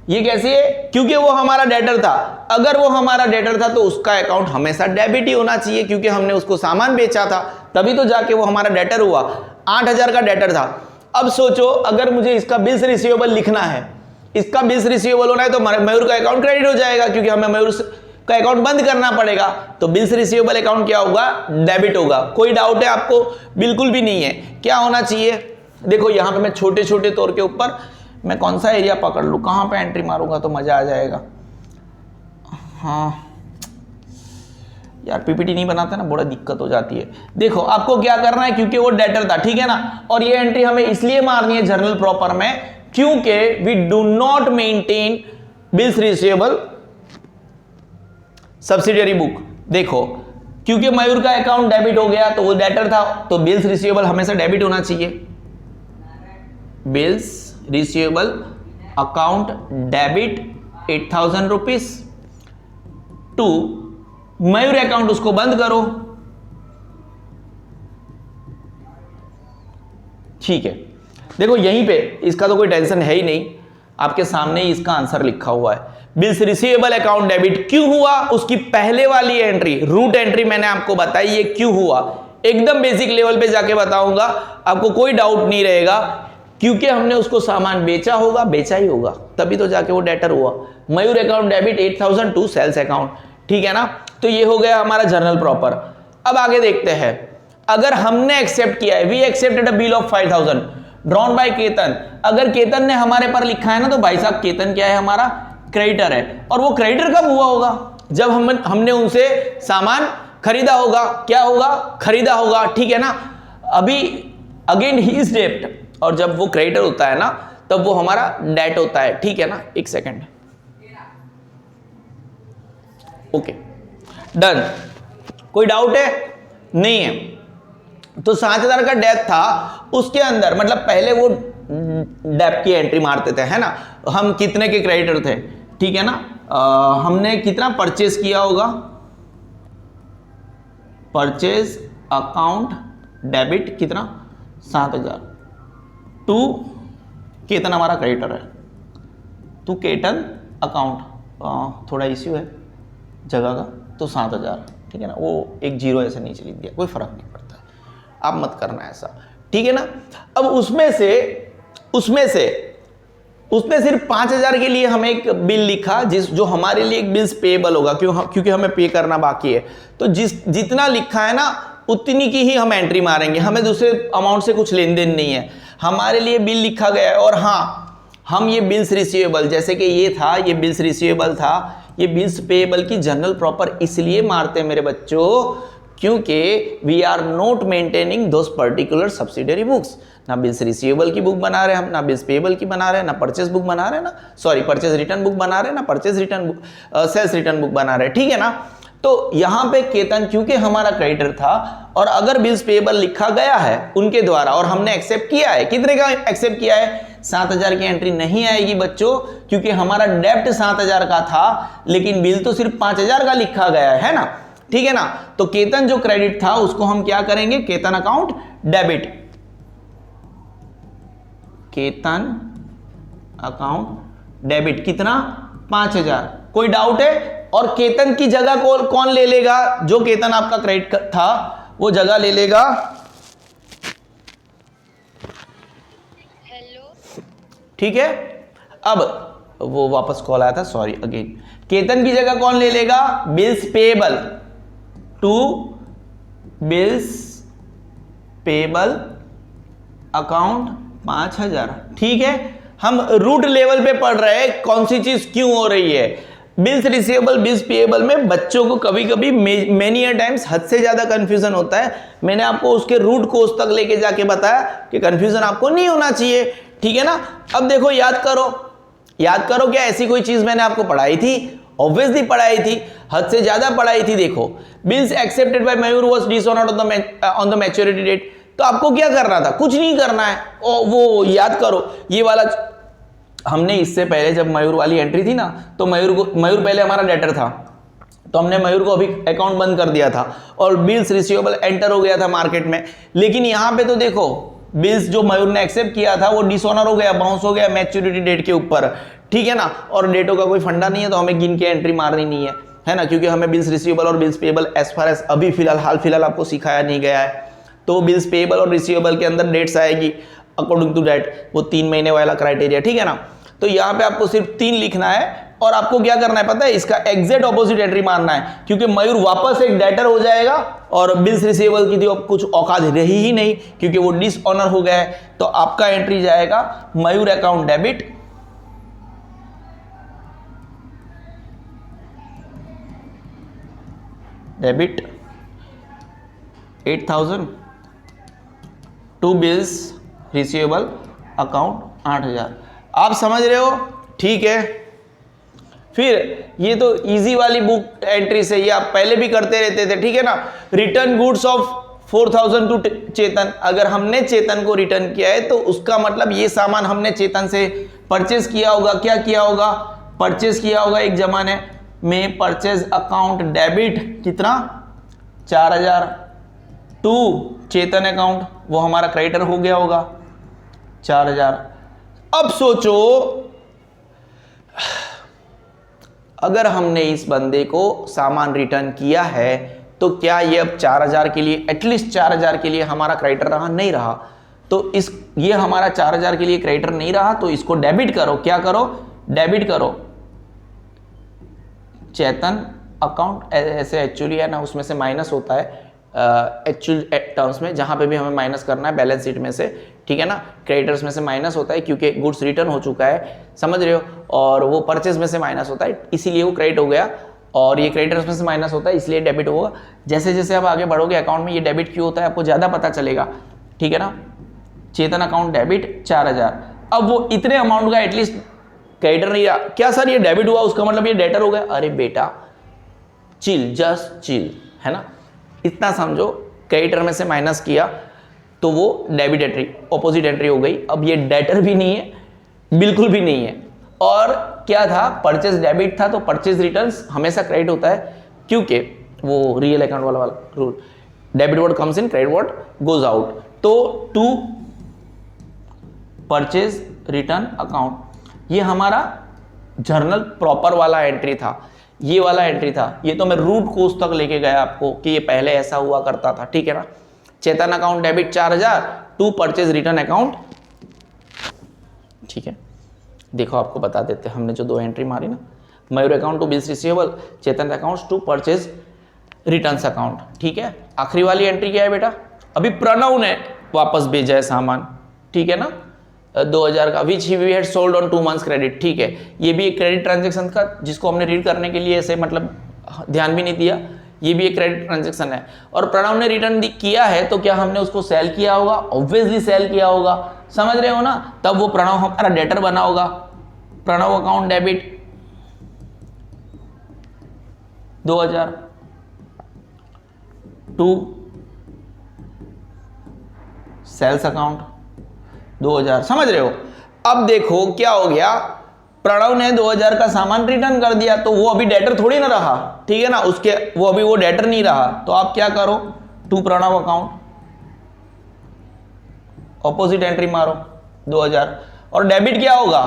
ये कैसी है, क्योंकि वो हमारा डेटर था, अगर वो हमारा डेटर था तो उसका अकाउंट हमेशा डेबिट ही होना चाहिए, क्योंकि हमने उसको सामान बेचा था तभी तो जाके वो हमारा डेटर हुआ, 8000 का डेटर था। अब सोचो अगर मुझे इसका बिल्स रिसीवेबल लिखना है, इसका बिल्स रिसीवेबल होना है तो मयूर का अकाउंट क्रेडिट हो जाएगा, क्योंकि हमें मयूर का अकाउंट बंद करना पड़ेगा, तो बिल्स रिसीवेबल अकाउंट क्या होगा, डेबिट होगा। कोई डाउट है आपको, बिल्कुल भी नहीं है। क्या होना चाहिए, देखो यहां पे मैं छोटे छोटे तौर के ऊपर मैं कौन सा एरिया पकड़ लूं, कहां पे एंट्री मारूंगा तो मजा आ जाएगा। हाँ यार पीपीटी नहीं बनाते ना, बड़ा दिक्कत हो जाती है। देखो आपको क्या करना है, क्योंकि वो डेटर था, ठीक है ना, और ये एंट्री हमें इसलिए मारनी है जर्नल प्रॉपर में क्योंकि we do not maintain bills receivable subsidiary book. देखो क्योंकि मयूर का अकाउंट डेबिट हो गया तो वो डेटर था, तो बिल्स रिसीवेबल हमेशा डेबिट होना चाहिए, bills receivable account debit 8000 rupees to Mayur account, उसको बंद करो, ठीक है। देखो यहीं पे इसका तो कोई टेंशन है ही नहीं, आपके सामने ही इसका आंसर लिखा हुआ है, बिल्स रिसीवेबल अकाउंट डेबिट क्यों हुआ, उसकी पहले वाली एंट्री रूट एंट्री मैंने आपको बताई ये क्यों हुआ, एकदम बेसिक लेवल पे जाके बताऊंगा, आपको कोई डाउट नहीं रहेगा, क्योंकि हमने उसको सामान बेचा होगा, बेचा ही होगा तभी तो जाके वो डेटर हुआ। Mayur account debit 8000 to sales account, ठीक है ना, तो ये हो गया हमारा जर्नल प्रॉपर। अब आगे देखते हैं, अगर हमने एक्सेप्ट किया है, we accepted a bill of 5000 drawn by Ketan, अगर केतन ने हमारे पर लिखा है ना तो भाई साहब केतन क्या है, हमारा क्रेडिटर है, और वो क्रेडिटर कब हुआ होगा, जब हमने उनसे सामान खरीदा होगा, क्या होगा, खरीदा होगा, ठीक है ना। अभी अगेन ही इज डेब्ट, और जब वो क्रेडिटर होता है ना तब वो हमारा डेट होता है, ठीक है ना। एक सेकेंड, ओके डन, कोई डाउट है, नहीं है। तो 7000 का डेट था, उसके अंदर मतलब पहले वो डेट की एंट्री मारते थे, है ना, हम कितने के क्रेडिटर थे, ठीक है ना, हमने कितना परचेज किया होगा, परचेज अकाउंट डेबिट कितना 7000 टू केतन हमारा क्रेडिटर है, टू केतन अकाउंट, थोड़ा इश्यू है जगह का, तो 7000, ठीक है ना, वो एक जीरो ऐसे नीचे लिख दिया, कोई फर्क नहीं पड़ता है, आप मत करना ऐसा, ठीक है ना। अब उसमें सिर्फ 5000 के लिए हमें एक बिल लिखा, जो हमारे लिए एक बिल्स पेएबल होगा, क्योंकि हमें पे करना बाकी है, तो जितना लिखा है ना उतनी की ही हम एंट्री मारेंगे, हमें दूसरे अमाउंट से कुछ लेन देन नहीं है, हमारे लिए बिल लिखा गया है। और हाँ, हम ये बिल्स रिसीवेबल, जैसे कि ये था, ये बिल्स रिसीवेबल था, ये बिल्स पेएबल की जनरल प्रॉपर इसलिए मारते हैं मेरे बच्चों क्योंकि we are not maintaining those particular subsidiary books, ना बिल्स रिसीवेबल की बुक बना रहे हम, ना बिल्स पेएबल की बना रहे हैं, ना परचेज बुक बना रहे हैं, ना सॉरी परचेज रिटर्न बुक बना रहे हैं, ना purchase return book sales return book बना रहे हैं, ठीक है ना। तो यहां पे केतन क्योंकि हमारा क्रेडिटर था, और अगर बिल्स पेएबल लिखा गया है उनके द्वारा और हमने एक्सेप्ट किया है, कितने का एक्सेप्ट किया है, 7,000 की एंट्री नहीं आएगी बच्चों, क्योंकि हमारा डेप्ट 7,000 का था लेकिन बिल तो सिर्फ 5,000 का लिखा गया है ना, ठीक है ना। तो केतन जो क्रेडिट था उसको हम क्या करेंगे, Ketan account debit, Ketan account debit कितना 5,000। कोई डाउट है? और केतन की जगह कौन ले लेगा, जो केतन आपका क्रेडिट था वो जगह ले लेगा, ठीक है। अब वो वापस कॉल आया था, सॉरी अगेन। केतन की जगह कौन ले लेगा, bills payable to bills payable account 5,000, ठीक है। हम रूट लेवल पे पढ़ रहे हैं कौन सी चीज क्यों हो रही है। बिल्स रिसीवेबल बिल्स पेएबल में बच्चों को कभी कभी मेनी टाइम्स हद से ज्यादा कंफ्यूजन होता है। मैंने आपको उसके रूट कोर्स तक लेके जाके बताया कि कंफ्यूजन आपको नहीं होना चाहिए, ठीक है ना। अब देखो याद करो क्या ऐसी कोई चीज मैंने आपको पढ़ाई थी, ऑब्वियसली पढ़ाई थी, हद से ज्यादा पढ़ाई थी। देखो bills accepted by Mayur was dishonoured on the maturity date, तो आपको क्या करना था, कुछ नहीं करना है। वो याद करो ये वाला, हमने इससे पहले जब मयूर वाली एंट्री थी ना, तो मयूर पहले हमारा डेटर था, तो हमने मयूर को अभी अकाउंट बंद कर दिया था और बिल्स रिसीवेबल एंटर हो गया था मार्केट में। लेकिन यहां पे तो देखो बिल्स जो मयूर ने एक्सेप्ट किया था वो डिसऑनर हो गया, बाउंस हो गया मैच्योरिटी डेट के ऊपर, ठीक है ना। और डेटों का कोई फंडा नहीं है तो हमें गिन के एंट्री मारनी नहीं है ना, क्योंकि हमें बिल्स रिसीवेबल और bills payable as far as अभी फिलहाल आपको सिखाया नहीं गया है। तो बिल्स पेएबल और रिसीवेबल के अंदर डेट्स आएगी अकॉर्डिंग टू डेट, वो 3 महीने वाला क्राइटेरिया, ठीक है ना। तो यहाँ पे आपको सिर्फ 3 लिखना है और आपको क्या करना है पता है, इसका एग्जैक्ट ऑपोजिट एंट्री मारना है, क्योंकि मयूर वापस एक डेटर हो जाएगा और बिल्स रिसीवेबल की तो कुछ औकात रही ही नहीं क्योंकि वो डिसऑनर हो गया है। तो आपका एंट्री जाएगा Mayur account debit, debit 8,000 to bills receivable account 8,000। आप समझ रहे हो, ठीक है। फिर ये तो इजी वाली बुक एंट्री से, ये आप पहले भी करते रहते थे, ठीक है ना। रिटर्न गुड्स ऑफ 4,000 टू चेतन, अगर हमने चेतन को रिटर्न किया है तो उसका मतलब ये सामान हमने चेतन से परचेज किया होगा। क्या किया होगा, परचेज किया होगा एक जमाने में, परचेज अकाउंट डेबिट कितना 4,000 टू चेतन अकाउंट, वो हमारा क्रेडिटर हो गया होगा 4,000। अब सोचो अगर हमने इस बंदे को सामान रिटर्न किया है तो क्या ये अब 4,000 के लिए, एटलीस्ट 4,000 के लिए हमारा क्रेडिटर रहा, नहीं रहा। तो ये हमारा 4,000 के लिए क्रेडिटर नहीं रहा, तो इसको डेबिट करो। क्या करो, डेबिट करो चेतन अकाउंट, ऐसे एक्चुअली है ना, उसमें से माइनस होता है एक्चुअल टर्म्स में, जहां पे भी हमें माइनस करना है बैलेंस शीट में से, ठीक है ना। क्रेडिटर्स में से माइनस होता है क्योंकि गुड्स रिटर्न हो चुका है, समझ रहे हो, और वो परचेज में से माइनस होता है इसीलिए वो क्रेडिट हो गया, और ये क्रेडिटर्स में से माइनस होता है इसलिए डेबिट होगा। जैसे जैसे आप आगे बढ़ोगे अकाउंट में ये डेबिट क्यों होता है आपको ज़्यादा पता चलेगा, ठीक है ना। चेतन अकाउंट डेबिट 4,000, अब वो इतने अमाउंट का एटलीस्ट क्रेडिटर नहीं रहा। क्या सर ये डेबिट हुआ उसका मतलब ये डेटर हो गया, अरे बेटा चिल, जस्ट चिल, है ना। इतना समझो, क्रेडिटर में से माइनस किया तो वो डेबिट एंट्री, ऑपोजिट एंट्री हो गई। अब ये डेटर भी नहीं है, बिल्कुल भी नहीं है। और क्या था, परचेज डेबिट था, तो परचेज रिटर्न्स हमेशा क्रेडिट होता है क्योंकि वो रियल अकाउंट वाला rule, debit word comes in, credit word goes out. तो टू परचेज रिटर्न अकाउंट, ये हमारा जर्नल प्रॉपर वाला एंट्री था, ये वाला एंट्री था। ये तो मैं रूट कोर्स तक लेके गया आपको कि ये पहले ऐसा हुआ करता था, ठीक है ना। Chetan account debit 4,000 to purchase return account, ठीक है। देखो आपको बता देते हैं, हमने जो 2 एंट्री मारी ना, Mayur account to bills receivable, Chetan account to purchase returns account, ठीक है। आखिरी वाली एंट्री क्या है बेटा, अभी प्रणव ने वापस भेजा है सामान, ठीक है ना, 2,000 का, which we had sold on 2 months credit, ठीक है। ये भी एक क्रेडिट ट्रांजेक्शन का, जिसको हमने रीड करने के लिए ऐसे मतलब ध्यान भी नहीं दिया, ये भी एक क्रेडिट ट्रांजेक्शन है। और प्रणव ने रिटर्न किया है तो क्या हमने उसको सेल किया होगा, ऑब्वियसली सेल किया होगा, समझ रहे हो ना। तब वो प्रणव हमारा डेटर बना होगा, Pranav account debit 2,000 to sales account 2,000, समझ रहे हो। अब देखो क्या हो गया, प्रणव ने 2000 का सामान रिटर्न कर दिया, तो वो अभी डेटर थोड़ी ना रहा, ठीक है ना, उसके वो अभी वो डेटर नहीं रहा, तो आप क्या करो, to Pranav account, opposite entry मारो 2000, और डेबिट क्या होगा,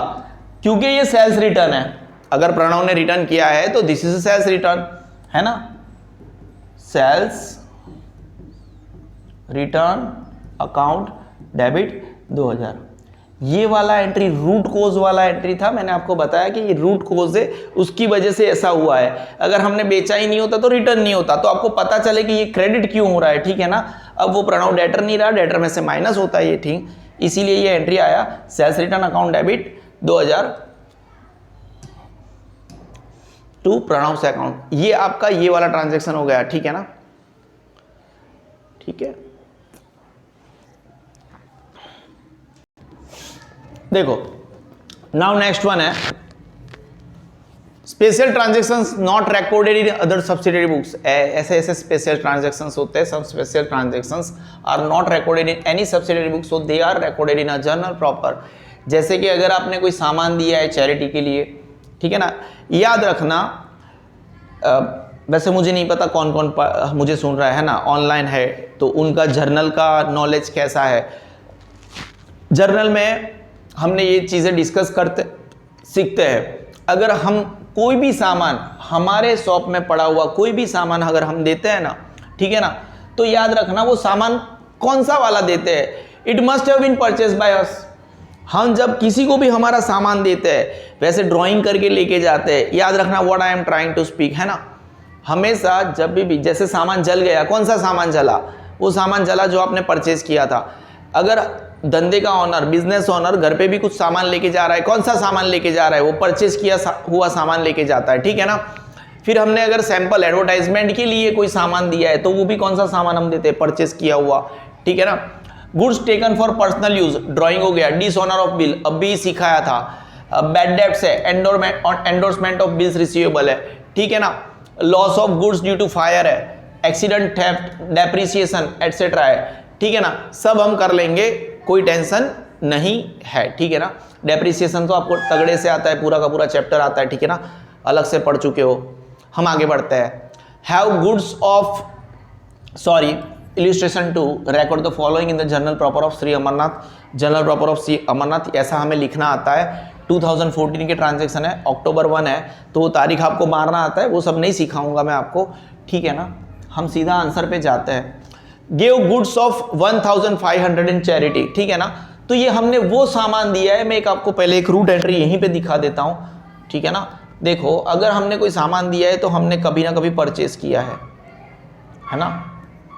क्योंकि ये सेल्स रिटर्न है, अगर प्रणव ने रिटर्न किया है तो दिस इज सेल्स रिटर्न, है ना, सेल्स रिटर्न अकाउंट डेबिट 2000। ये वाला एंट्री रूट कोज वाला एंट्री था, मैंने आपको बताया कि ये रूट कोज है, उसकी वजह से ऐसा हुआ है, अगर हमने बेचा ही नहीं होता तो रिटर्न नहीं होता, तो आपको पता चले कि ये क्रेडिट क्यों हो रहा है, ठीक है ना। अब वो प्रणव डेटर नहीं रहा, डेटर में से माइनस होता है ये, ठीक, इसीलिए ये एंट्री आया sales return account debit 2000 to Pranav से अकाउंट। ये आपका ये वाला ट्रांजेक्शन हो गया, ठीक है ना, ठीक है। देखो नाउ नेक्स्ट वन है special transactions not recorded in other subsidiary books. ऐसे ऐसे स्पेशल ट्रांजेक्शंस होते हैं, some special transactions are not recorded in any subsidiary book, so they are recorded in a journal proper. जैसे कि अगर आपने कोई सामान दिया है चैरिटी के लिए, ठीक है ना, याद रखना, वैसे मुझे नहीं पता कौन कौन मुझे सुन रहा है ना, ऑनलाइन है, तो उनका जर्नल का नॉलेज कैसा है। जर्नल में हमने ये चीज़ें डिस्कस करते सीखते हैं, अगर हम कोई भी सामान हमारे शॉप में पड़ा हुआ कोई भी सामान अगर हम देते हैं ना, ठीक है ना, तो याद रखना वो सामान कौन सा वाला देते हैं, it must have been purchase by us. हम जब किसी को भी हमारा सामान देते हैं वैसे ड्राइंग करके लेके जाते हैं, याद रखना what I am trying to speak, है ना। हमेशा जब भी जैसे सामान जल गया, कौन सा सामान जला, वो सामान जला जो आपने परचेज किया था। अगर धंधे का ऑनर, बिजनेस ऑनर घर पे भी कुछ सामान लेके जा रहा है, कौन सा सामान लेके जा रहा है, वो परचेज किया हुआ सामान लेके जाता है, ठीक है ना। फिर हमने अगर सैंपल एडवर्टाइजमेंट के लिए कोई सामान दिया है तो वो भी कौन सा सामान हम देते हैं, परचेज किया हुआ, ठीक है ना। Goods taken for personal use, drawing हो गया, डिसऑनर ऑफ बिल अभी सिखाया था, बैड डेब्ट्स है, एंडोर्समेंट ऑफ बिल्स रिसीवेबल है, ठीक है ना, loss of goods due to fire है, एक्सीडेंट, थेफ्ट, डेप्रिसिएशन एटसेट्रा है, ठीक है ना, सब हम कर लेंगे, कोई टेंशन नहीं है, ठीक है ना। डेप्रिसिएशन तो आपको तगड़े से आता है, पूरा का पूरा चैप्टर आता है, ठीक है ना, अलग से पढ़ चुके हो। हम आगे बढ़ते हैं, have goods of illustration 2 record the following in the journal proper of Shri Amarnath. Journal proper of Shri Amarnath ऐसा हमें लिखना आता है, 2014 के ट्रांजेक्शन है, अक्टूबर 1 है, तो वो तारीख आपको मारना आता है, वो सब नहीं सिखाऊंगा मैं आपको, ठीक है ना। हम सीधा आंसर पे जाते हैं, give goods of 1500 in charity, ठीक है ना। तो ये हमने वो सामान दिया है, मैं एक आपको पहले एक रूट एंट्री यहीं पे दिखा देता हूं, ठीक है ना। देखो अगर हमने कोई सामान दिया है तो हमने कभी ना कभी परचेज किया है ना,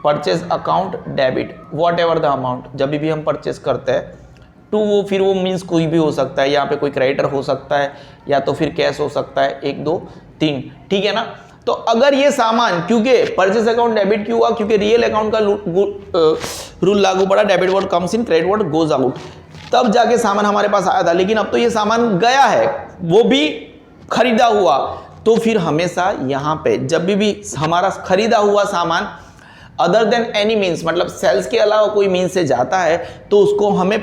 purchase account debit what ever the amount, जब भी हम परचेज करते हैं तो वो फिर वो मीन्स कोई भी हो सकता है, यहाँ पे कोई क्रेडिटर हो सकता है या तो फिर कैश हो सकता है, 1 2 3, ठीक है ना। तो अगर ये सामान, क्योंकि परचेज अकाउंट डेबिट क्यों हुआ, क्योंकि रियल अकाउंट का रूल लागू पड़ा, debit what comes in credit what goes out, तब जाके सामान हमारे पास आया था, लेकिन अब तो ये सामान गया है, वो भी खरीदा हुआ, तो फिर हमेशा यहाँ पे जब भी हमारा खरीदा हुआ सामान अदर देन एनी मीन्स, मतलब सेल्स के अलावा कोई मीन्स से जाता है, तो उसको हमें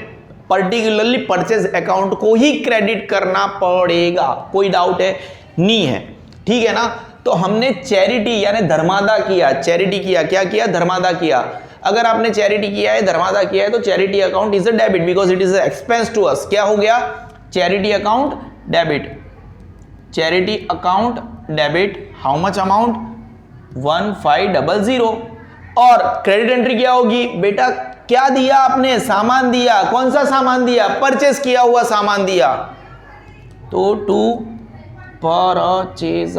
पर्टिकुलरली परचेज अकाउंट को ही क्रेडिट करना पड़ेगा, कोई डाउट है नहीं है, ठीक है ना। तो हमने चैरिटी यानी धर्मादा किया, चैरिटी किया, क्या किया, धर्मादा किया। अगर आपने चैरिटी किया है, धर्मादा किया है, तो charity account is a debit because it is expense to us. क्या हो गया, charity account debit, charity account debit, how much amount 1500। और क्रेडिट एंट्री क्या होगी, बेटा क्या दिया आपने, सामान दिया, कौन सा सामान दिया, परचेस किया हुआ सामान दिया, तो टू परचेज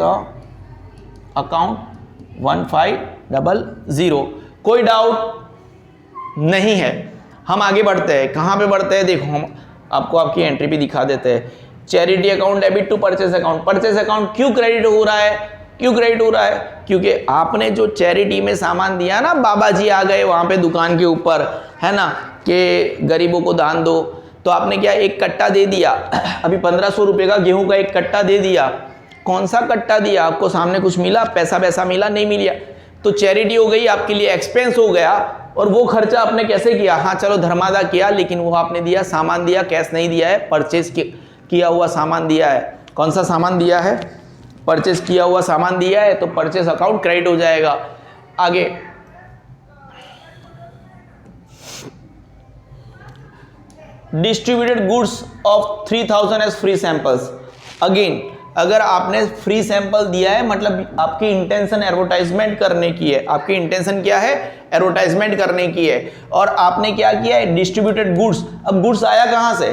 अकाउंट 1500। कोई डाउट नहीं है। हम आगे बढ़ते हैं, कहां पे बढ़ते हैं, देखो हम आपको आपकी एंट्री भी दिखा देते हैं, charity account debit to purchase account. Purchase account क्यों क्रेडिट हो रहा है, क्यों क्रेडिट हो रहा है, क्योंकि आपने जो चैरिटी में सामान दिया ना, बाबा जी आ गए वहां पे दुकान के ऊपर, है ना, कि गरीबों को दान दो, तो आपने क्या एक कट्टा दे दिया, अभी 1500 रुपए का गेहूं का एक कट्टा दे दिया। कौन सा कट्टा दिया, आपको सामने कुछ मिला, पैसा वैसा मिला, नहीं मिला, तो चैरिटी हो गई आपके लिए, एक्सपेंस हो गया, और वो खर्चा आपने कैसे किया, हाँ चलो धर्मादा किया, लेकिन वो आपने दिया, सामान दिया, कैश नहीं दिया है, परचेज किया हुआ सामान दिया है। कौन सा सामान दिया है, परचेज किया हुआ सामान दिया है, तो परचेज अकाउंट क्रेडिट हो जाएगा। आगे distributed goods of 3000 as free samples. Again अगर आपने फ्री सैंपल दिया है मतलब आपकी इंटेंशन एडवर्टाइजमेंट करने की है, आपकी इंटेंशन क्या है, एडवर्टाइजमेंट करने की है, और आपने क्या किया है, डिस्ट्रीब्यूटेड गुड्स। अब गुड्स आया कहां से,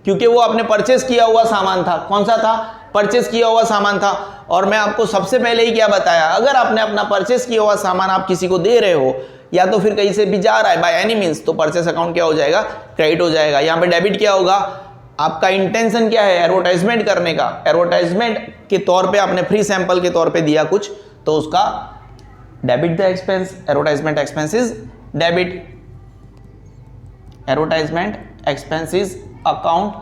क्योंकि वो आपने परचेस किया हुआ सामान था। कौन सा था, परचेस किया हुआ सामान था। और मैं आपको सबसे पहले ही क्या बताया, अगर आपने अपना परचेस किया हुआ सामान आप किसी को दे रहे हो या तो फिर कहीं से भी जा रहा है बाय एनी मींस, तो परचेस अकाउंट क्या हो जाएगा, क्रेडिट हो जाएगा। यहाँ पे डेबिट क्या होगा, आपका इंटेंशन क्या है, एडवर्टाइजमेंट करने का, एडवर्टाइजमेंट के तौर पे आपने फ्री सैंपल के तौर पे दिया कुछ, तो उसका debit the expense, advertisement expenses debit, advertisement expenses account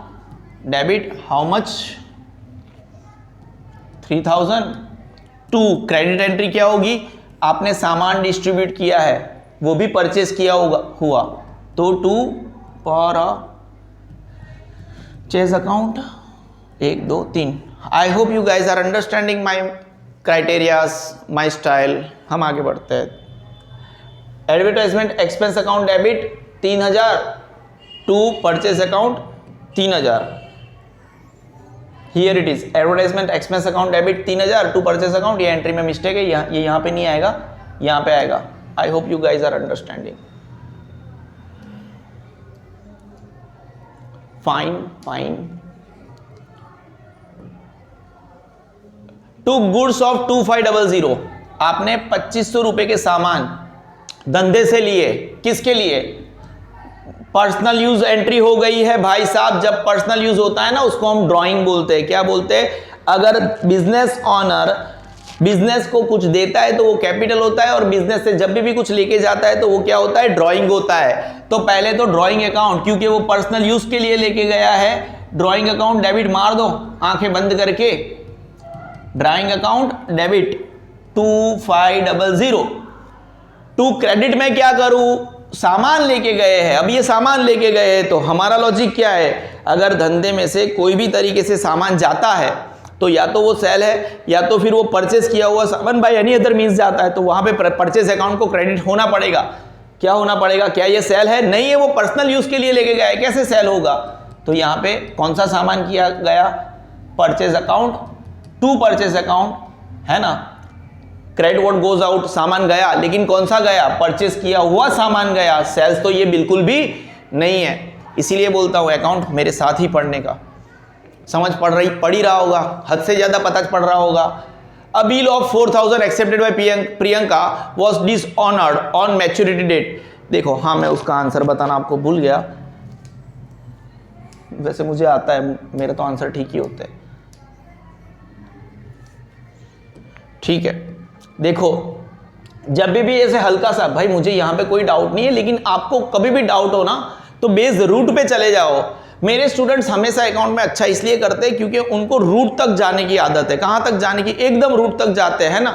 debit, how much 3000। To credit entry क्या होगी, आपने सामान डिस्ट्रीब्यूट किया है, वो भी परचेस किया हुआ, तो to purchase account 1 2 3। I hope you guys are understanding my criterias, my style. हम आगे बढ़ते हैं। Advertisement expense account debit 3000 to purchase account 3000। Here it is advertisement expense account debit 3000 to purchase account. ये entry में mistake है, ये यहाँ पे नहीं आएगा, यहाँ पे आएगा। I hope you guys are understanding. Fine. To goods of 2500, आपने 2500 रुपए के सामान धंधे से लिए, किसके लिए, पर्सनल यूज एंट्री हो गई है भाई साहब। जब पर्सनल यूज होता है ना उसको हम ड्राइंग बोलते हैं। क्या बोलते हैं, अगर बिजनेस ऑनर बिजनेस को कुछ देता है तो वो कैपिटल होता है, और बिजनेस से जब भी कुछ लेके जाता है तो वो क्या होता है, ड्राइंग होता है। तो पहले तो ड्राइंग अकाउंट, क्योंकि वो पर्सनल यूज के लिए लेके गया है, ड्राइंग अकाउंट डेबिट मार दो आंखें बंद करके, drawing account debit 2500। To credit में क्या करूं, सामान लेके गए हैं। अब ये सामान लेके गए हैं तो हमारा लॉजिक क्या है, अगर धंधे में से कोई भी तरीके से सामान जाता है तो या तो वो सेल है या तो फिर वो परचेस किया हुआ सामान बाय एनी अदर मींस जाता है, तो वहां पे परचेस अकाउंट को क्रेडिट होना पड़ेगा। क्या होना पड़ेगा, क्या ये सेल है, नहीं है, वो पर्सनल यूज के लिए लेके गया है, कैसे सेल होगा। तो यहाँ पे कौन सा सामान किया गया, purchase account to purchase account, है ना। क्रेडिट व्हाट गोज आउट, सामान गया, लेकिन कौन सा गया, परचेस किया हुआ सामान गया, सेल्स तो ये बिल्कुल भी नहीं है। इसीलिए बोलता हूं अकाउंट मेरे साथ ही पढ़ने का, समझ पड़ ही रहा होगा, हद से ज्यादा पता पड़ रहा होगा। A bill of 4000 accepted by Priyanka was dishonored on maturity date। देखो, हाँ मैं उसका आंसर बताना आपको भूल गया, वैसे मुझे आता है, मेरे तो आंसर ठीक ही होते हैं। ठीक है, देखो जब भी ऐसे हल्का सा, भाई मुझे यहां पे कोई डाउट नहीं है, लेकिन आपको कभी भी डाउट हो ना तो बेस रूट पे चले जाओ। मेरे स्टूडेंट्स हमेशा अकाउंट में अच्छा इसलिए करते हैं क्योंकि उनको रूट तक जाने की आदत है। कहां तक जाने की, एकदम रूट तक जाते हैं ना,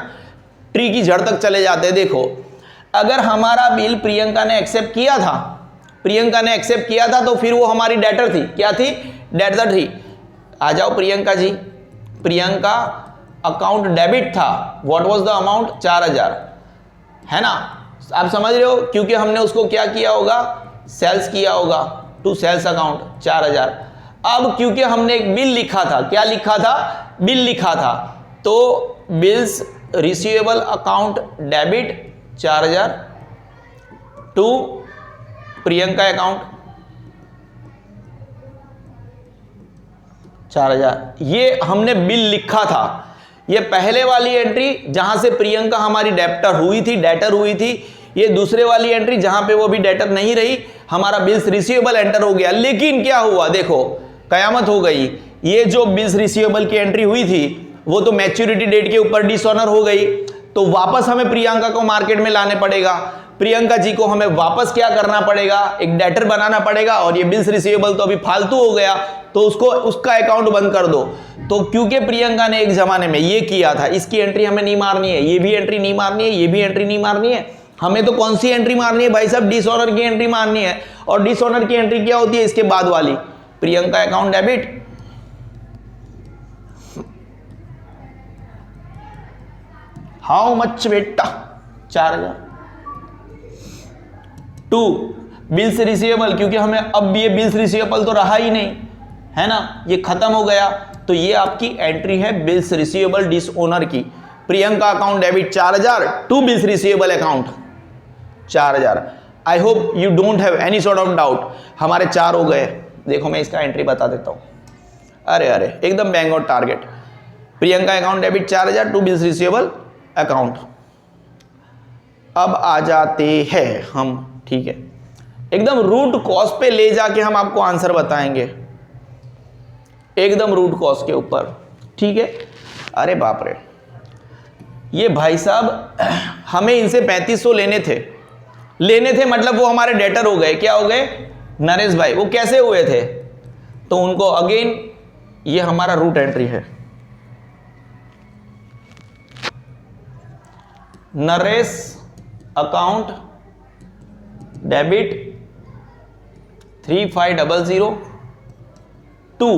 ट्री की जड़ तक चले जाते हैं। देखो, अगर हमारा बिल प्रियंका ने एक्सेप्ट किया था, प्रियंका ने एक्सेप्ट किया था, तो फिर वो हमारी डेटर थी, क्या थी, डेटर थी। आ जाओ प्रियंका जी, प्रियंका अकाउंट डेबिट था, व्हाट वाज द अमाउंट, 4000, है ना। आप समझ रहे हो, क्योंकि हमने उसको क्या किया होगा, सेल्स किया होगा, टू सेल्स अकाउंट 4000। अब क्योंकि हमने एक बिल लिखा था, क्या लिखा था, बिल लिखा था, तो bills receivable account debit 4000 to Priyanka account 4000। ये हमने बिल लिखा था। ये पहले वाली एंट्री जहां से प्रियंका हमारी डेटर हुई थी, ये दूसरे वाली एंट्री जहां पे वो भी डेटर नहीं रही, हमारा बिल्स रिसीवेबल एंटर हो गया। लेकिन क्या हुआ, देखो कयामत हो गई। ये जो बिल्स रिसीवेबल की एंट्री हुई थी वो तो मैच्योरिटी डेट के ऊपर डिसऑनर हो गई, तो वापस हमें प्रियंका को मार्केट में लाने पड़ेगा। प्रियंका जी को हमें वापस क्या करना पड़ेगा, एक डेटर बनाना पड़ेगा, और ये बिल्स रिसीवेबल तो अभी फालतू हो गया, तो उसका अकाउंट बंद कर दो। तो क्योंकि प्रियंका ने एक जमाने में ये किया था, इसकी एंट्री हमें नहीं मारनी है, ये भी एंट्री नहीं मारनी है, ये भी एंट्री नहीं मारनी है, हमें तो कौन सी एंट्री मारनी है भाई साहब, डिसऑनर की एंट्री मारनी है। और डिसऑनर की एंट्री क्या होती है, इसके बाद वाली, Priyanka account debit, how much बेटा, 4000। 2 बिल्स रिसीवेबल, क्योंकि हमें अब ये बिल्स रिसीवेबल तो रहा ही नहीं है ना, ये खत्म हो गया, तो ये आपकी एंट्री है बिल्स रिसीवेबल डिसओनर की। Priyanka account debit 4000, to bills receivable account 4000। I hope you don't have any sort of doubt. हमारे 4 हो गए। देखो मैं इसका एंट्री बता देता हूं। अरे अरे एकदम bang out target. Priyanka account debit 4000, to bills receivable account. अब आ जाते हैं हम, ठीक है, एकदम रूट कॉज पे ले जाके हम आपको आंसर बताएंगे, एकदम रूट कॉज के ऊपर, ठीक है। अरे बाप रे, ये भाई साहब हमें इनसे 3500 लेने थे, मतलब वो हमारे डेटर हो गए। क्या हो गए नरेश भाई, वो कैसे हुए थे, तो उनको अगेन ये हमारा रूट एंट्री है, Naresh account debit 3500 to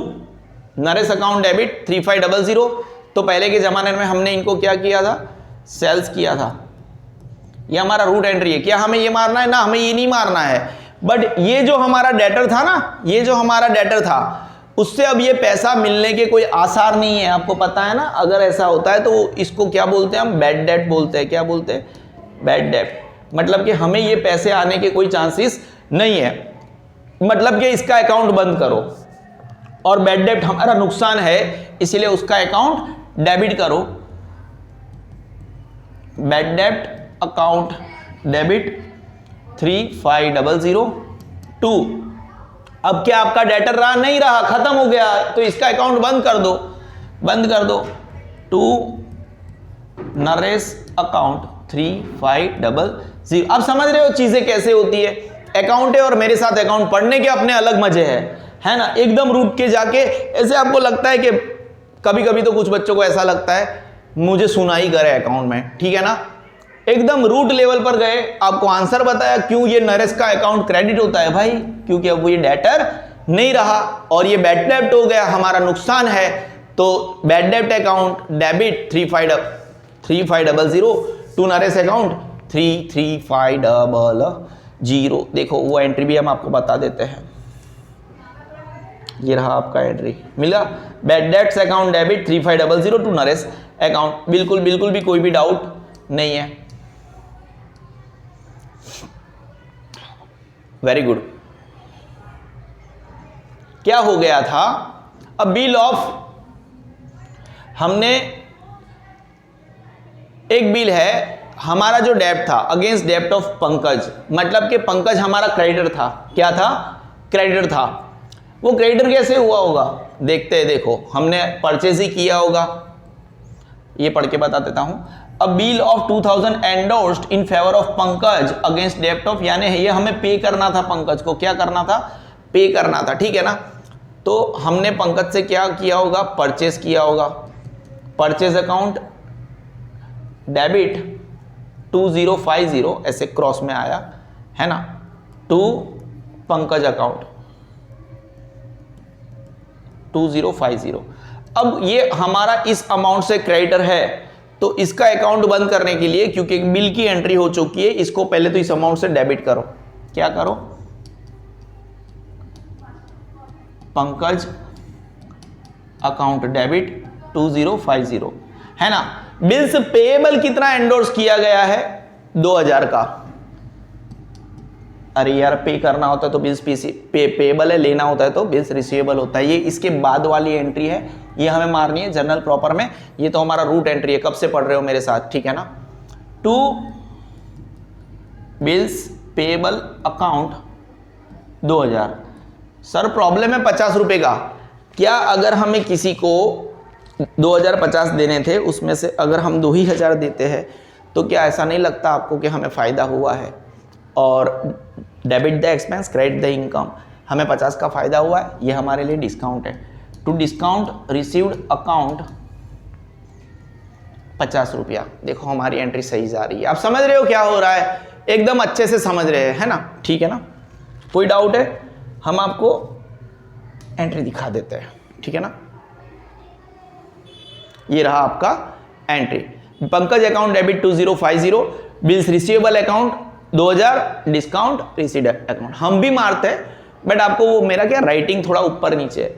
Naresh account debit 3500। तो पहले के जमाने में हमने इनको क्या किया था, सेल्स किया था। ये हमारा रूट एंट्री है। क्या हमें ये मारना है ना, हमें ये नहीं मारना है, बट ये जो हमारा डेटर था ना, ये जो हमारा डेटर था, उससे अब ये पैसा मिलने के कोई आसार नहीं है। आपको पता है ना, अगर ऐसा होता है तो इसको क्या बोलते हैं हम, बैड डेट बोलते हैं। क्या बोलते हैं, बैड डेट। मतलब कि हमें ये पैसे आने के कोई चांसेस नहीं है, मतलब कि इसका अकाउंट बंद करो। और बैड डेट हमारा नुकसान है, इसीलिए उसका अकाउंट डेबिट करो। Bad debt account debit 3500 to, अब क्या आपका डेटर रहा, नहीं रहा, खत्म हो गया, तो इसका अकाउंट बंद कर दो, टू नरेश अकाउंट 3500। अब समझ रहे हो चीजें कैसे होती है। अकाउंट है और मेरे साथ अकाउंट पढ़ने के अपने अलग मजे है ना, एकदम रूट के जाके। ऐसे आपको लगता है कि कभी कभी तो कुछ बच्चों को ऐसा लगता है मुझे सुनाई करे अकाउंट में, ठीक है ना, एकदम रूट लेवल पर गए, आपको आंसर बताया क्यों ये नरेश का अकाउंट क्रेडिट होता है भाई, क्योंकि अब वो ये डेटर नहीं रहा और ये बैड डेब्ट हो गया, हमारा नुकसान है। तो बैड डेब्ट account debit 3500 to Naresh account 3350। देखो वो एंट्री भी हम आपको बता देते हैं, ये रहा आपका एंट्री, मिला bad debts account debit 3500 to Naresh account. बिल्कुल भी कोई भी डाउट नहीं है। Very good. क्या हो गया था, अब बिल ऑफ, हमने एक बिल है, हमारा जो डेब्ट था अगेंस्ट डेब्ट ऑफ पंकज, मतलब कि पंकज हमारा क्रेडिटर था। क्या था, क्रेडिटर था। वो क्रेडिटर कैसे हुआ होगा, देखते हैं। देखो हमने परचेज ही किया होगा, ये पढ़ के बता देता हूं। अ bill of 2000 endorsed in favour of Pankaj against डेब्ट ऑफ, यानी ये हमें पे करना था पंकज को। क्या करना था, पे करना था, ठीक है ना। तो हमने पंकज से क्या किया होगा, परचेज किया होगा। परचेज अकाउंट डेबिट 2050 ऐसे क्रॉस में आया है ना, टू पंकज अकाउंट 2050। अब ये हमारा इस अमाउंट से क्रेडिटर है, तो इसका अकाउंट बंद करने के लिए, क्योंकि बिल की एंट्री हो चुकी है, इसको पहले तो इस अमाउंट से डेबिट करो। क्या करो, पंकज अकाउंट डेबिट 2050 है ना। बिल्स पेएबल कितना एंडोर्स किया गया है, 2000 का। अरे यार पे करना होता है तो बिल्स पेएबल है, लेना होता है तो बिल्स रिसीवेबल होता है। ये इसके बाद वाली एंट्री है, ये हमें मारनी है जनरल प्रॉपर में। ये तो हमारा रूट एंट्री है, कब से पढ़ रहे हो मेरे साथ, ठीक है ना। To bills payable account 2000। Sir problem है 50 रुपए का। क्या अगर हमें किसी को 2050 देने थे, उसमें से अगर हम 2000 देते हैं, तो क्या ऐसा नहीं लगता आपको कि हमें फ़ायदा हुआ है। और debit the expense credit the income, हमें 50 का फ़ायदा हुआ है, ये हमारे लिए डिस्काउंट है। टू डिस्काउंट रिसीव्ड अकाउंट 50 रुपया। देखो हमारी एंट्री सही जा रही है। आप समझ रहे हो क्या हो रहा है? एकदम अच्छे से समझ रहे हैं, है ना? ठीक है ना? कोई डाउट है? हम आपको एंट्री दिखा देते हैं, ठीक है ना? ये रहा आपका entry. Pankaj account debit 2050, bills receivable account 2000, discount recede account. हम भी मारते हैं बट आपको वो मेरा क्या राइटिंग थोड़ा ऊपर नीचे है,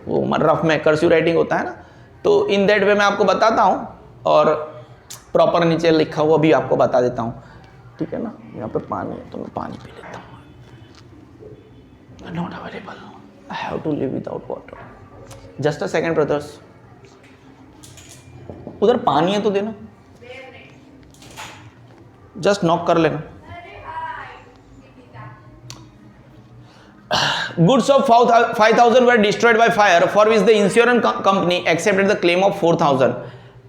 वो रफ में कर्सिव राइटिंग होता है ना, तो इन दैट वे मैं आपको बताता हूँ और प्रॉपर नीचे लिखा हुआ भी आपको बता देता हूँ, ठीक है ना? यहाँ पे पानी है तो मैं पानी पी लेता हूँ। Not available, I have to live without water. Just a second brothers, उधर पानी है तो देना, जस्ट नॉक कर लेना। Goods of 5,000 were destroyed by fire, for which the insurance company accepted the claim of 4,000।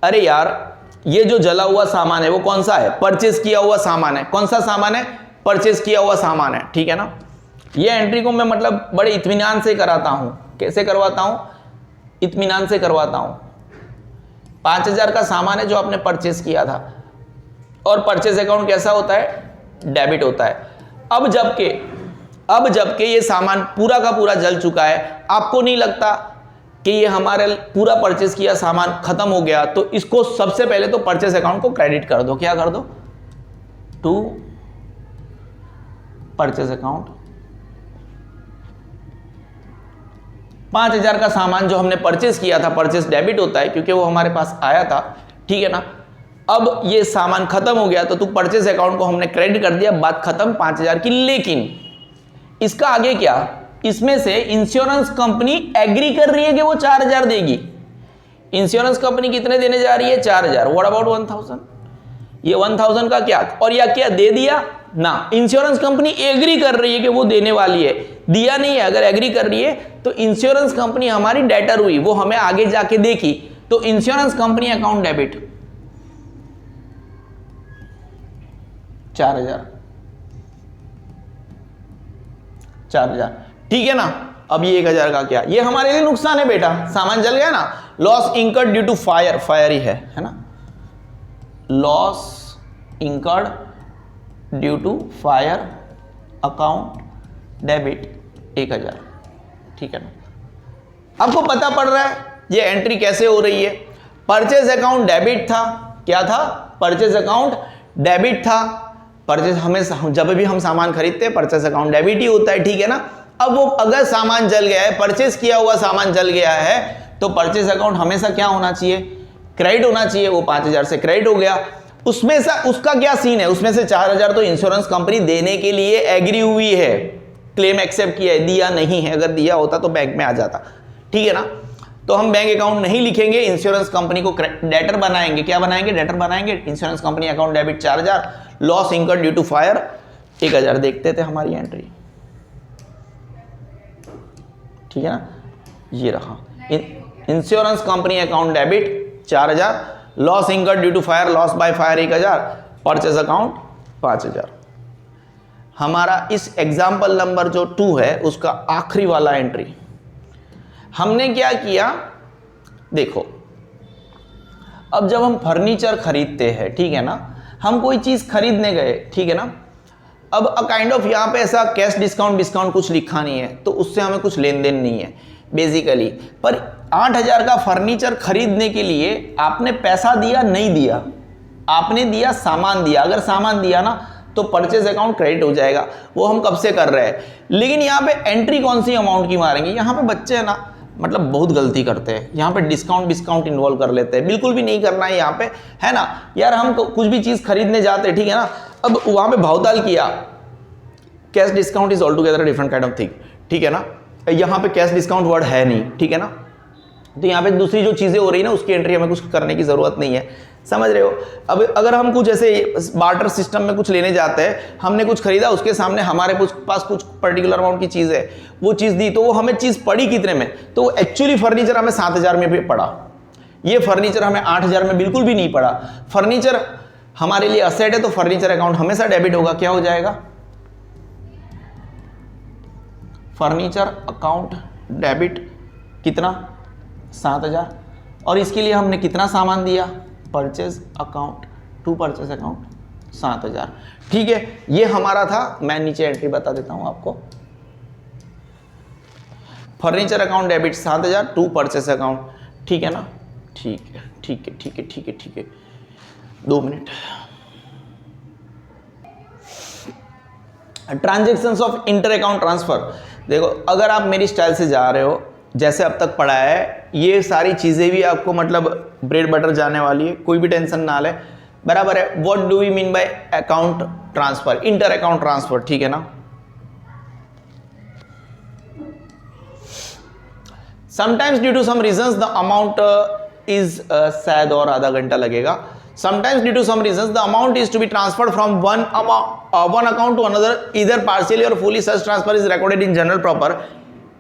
अरे यार, ये जो जला हुआ सामान है वो कौन सा है? परचेज किया हुआ सामान है। कौन सा सामान है? परचेज किया हुआ सामान है, ठीक है ना? ये एंट्री को मैं मतलब बड़े इत्मीनान से कराता हूं। कैसे करवाता हूं? इत्मीनान से करवाता हूं। 5,000 का सामान है जो आपने परचेज किया था, और परचेज अकाउंट कैसा होता है? डेबिट होता है। अब जबकि ये सामान पूरा का पूरा जल चुका है, आपको नहीं लगता कि ये हमारे पूरा परचेज किया सामान खत्म हो गया, तो इसको सबसे पहले तो परचेज अकाउंट को क्रेडिट कर दो। क्या कर दो? To purchase account. 5,000 का सामान जो हमने परचेज किया था, परचेज डेबिट होता है क्योंकि वो हमारे पास आया था, ठीक है ना? अब ये सामान खत्म हो गया तो तू परचेज अकाउंट को हमने क्रेडिट कर दिया, बात खत्म 5,000 की। लेकिन इसका आगे क्या? इसमें से इंश्योरेंस कंपनी एग्री कर रही है कि वो 4,000 देगी। इंश्योरेंस कंपनी कितने देने जा रही है? 4,000। What about 1,000? ये 1,000 का क्या? और या क्या दे दिया ना? इंश्योरेंस कंपनी एग्री कर रही है कि वो देने वाली है, दिया नहीं है। अगर एग्री कर रही है तो इंश्योरेंस कंपनी हमारी डेटर हुई, वो हमें आगे जाके देखी, तो इंश्योरेंस कंपनी अकाउंट डेबिट 4,000, ठीक है ना? अब ये 1,000 का क्या? ये हमारे लिए नुकसान है बेटा, सामान जल गया ना। Loss incurred due to fire, fire ही है ना? Loss incurred due to fire account debit 1,000, ठीक है ना? आपको पता पड़ रहा है ये एंट्री कैसे हो रही है? परचेज अकाउंट डेबिट था। क्या था? परचेज अकाउंट डेबिट था। परचेज हमें जब भी हम सामान खरीदते हैं परचेज अकाउंट डेबिट ही होता है, ठीक है ना? अब वो अगर सामान जल गया है, परचेज किया हुआ सामान जल गया है, तो परचेज अकाउंट हमेशा क्या होना चाहिए? क्रेडिट होना चाहिए। वो 5,000 से क्रेडिट हो गया। उसमें से उसका क्या सीन है? उसमें से 4,000 तो इंश्योरेंस कंपनी देने के लिए एग्री हुई है, क्लेम एक्सेप्ट किया है, दिया नहीं है। अगर दिया होता तो बैंक में आ जाता, ठीक है ना? तो हम बैंक अकाउंट नहीं लिखेंगे, इंश्योरेंस कंपनी को डेटर बनाएंगे। क्या बनाएंगे? डेटर बनाएंगे। Insurance company account debit 4,000, loss incurred due to fire 1,000। देखते थे हमारी एंट्री, ठीक है ना? ये रहा insurance company account debit 4,000, loss incurred due to fire, loss by fire 1,000, purchase account 5,000। हमारा इस एग्जाम्पल नंबर जो 2 है उसका आखिरी वाला एंट्री हमने क्या किया? देखो, अब जब हम फर्नीचर खरीदते हैं, ठीक है ना, हम कोई चीज खरीदने गए, ठीक है ना, अब काइंड ऑफ यहाँ पे ऐसा कैश डिस्काउंट कुछ लिखा नहीं है, तो उससे हमें कुछ लेन देन नहीं है बेसिकली। पर 8,000 का फर्नीचर खरीदने के लिए आपने पैसा दिया नहीं दिया? आपने दिया, सामान दिया। अगर सामान दिया ना तो परचेज अकाउंट क्रेडिट हो जाएगा, वो हम कब से कर रहे हैं। लेकिन यहाँ पे एंट्री कौन सी अमाउंट की मारेंगे? यहाँ पे बच्चे है ना, मतलब बहुत गलती करते हैं। यहाँ पे डिस्काउंट इन्वॉल्व कर लेते हैं, बिल्कुल भी नहीं करना है यहाँ पे, है ना यार? हम कुछ भी चीज खरीदने जाते हैं, ठीक है ना, अब वहां पे भावताल किया, cash discount is all together different kind of thing, ठीक है ना? यहाँ पे कैश डिस्काउंट वर्ड है नहीं, ठीक है ना? तो यहाँ पे दूसरी जो चीजें हो रही है ना, उसकी एंट्री हमें कुछ करने की जरूरत नहीं है, समझ रहे हो? अब अगर हम कुछ ऐसे बार्टर सिस्टम में कुछ लेने जाते हैं, हमने कुछ खरीदा, उसके सामने हमारे पास कुछ पर्टिकुलर अमाउंट की चीज है, वो चीज दी, तो वो हमें चीज पड़ी कितने में? तो एक्चुअली फर्नीचर हमें 7,000 में भी पड़ा, ये फर्नीचर हमें 8,000 में बिल्कुल भी नहीं पड़ा। फर्नीचर हमारे लिए असेट है, तो फर्नीचर अकाउंट हमेशा डेबिट होगा। क्या हो जाएगा? फर्नीचर अकाउंट डेबिट कितना? 7,000। और इसके लिए हमने कितना सामान दिया? Purchase account to purchase account 7,000। ठीक है, ये हमारा था। मैं नीचे एंट्री बता देता हूं आपको। Furniture account debit 7,000 to purchase account. ठीक है ना, ठीक है ठीक है ठीक है ठीक है ठीक है, 2 minute. Transactions of inter account transfer. देखो, अगर आप मेरी स्टाइल से जा रहे हो, जैसे अब तक पढ़ा है, ये सारी चीजें भी आपको मतलब ब्रेड बटर जाने वाली है, कोई भी टेंशन ना ले, बराबर है। What do we mean by account transfer, inter account transfer, ठीक है ना। Sometimes due to some reasons the amount is, शायद और आधा घंटा लगेगा। Sometimes due to some reasons the amount is to be transferred from one account to another, either partially or fully. Such transfer is recorded in journal proper.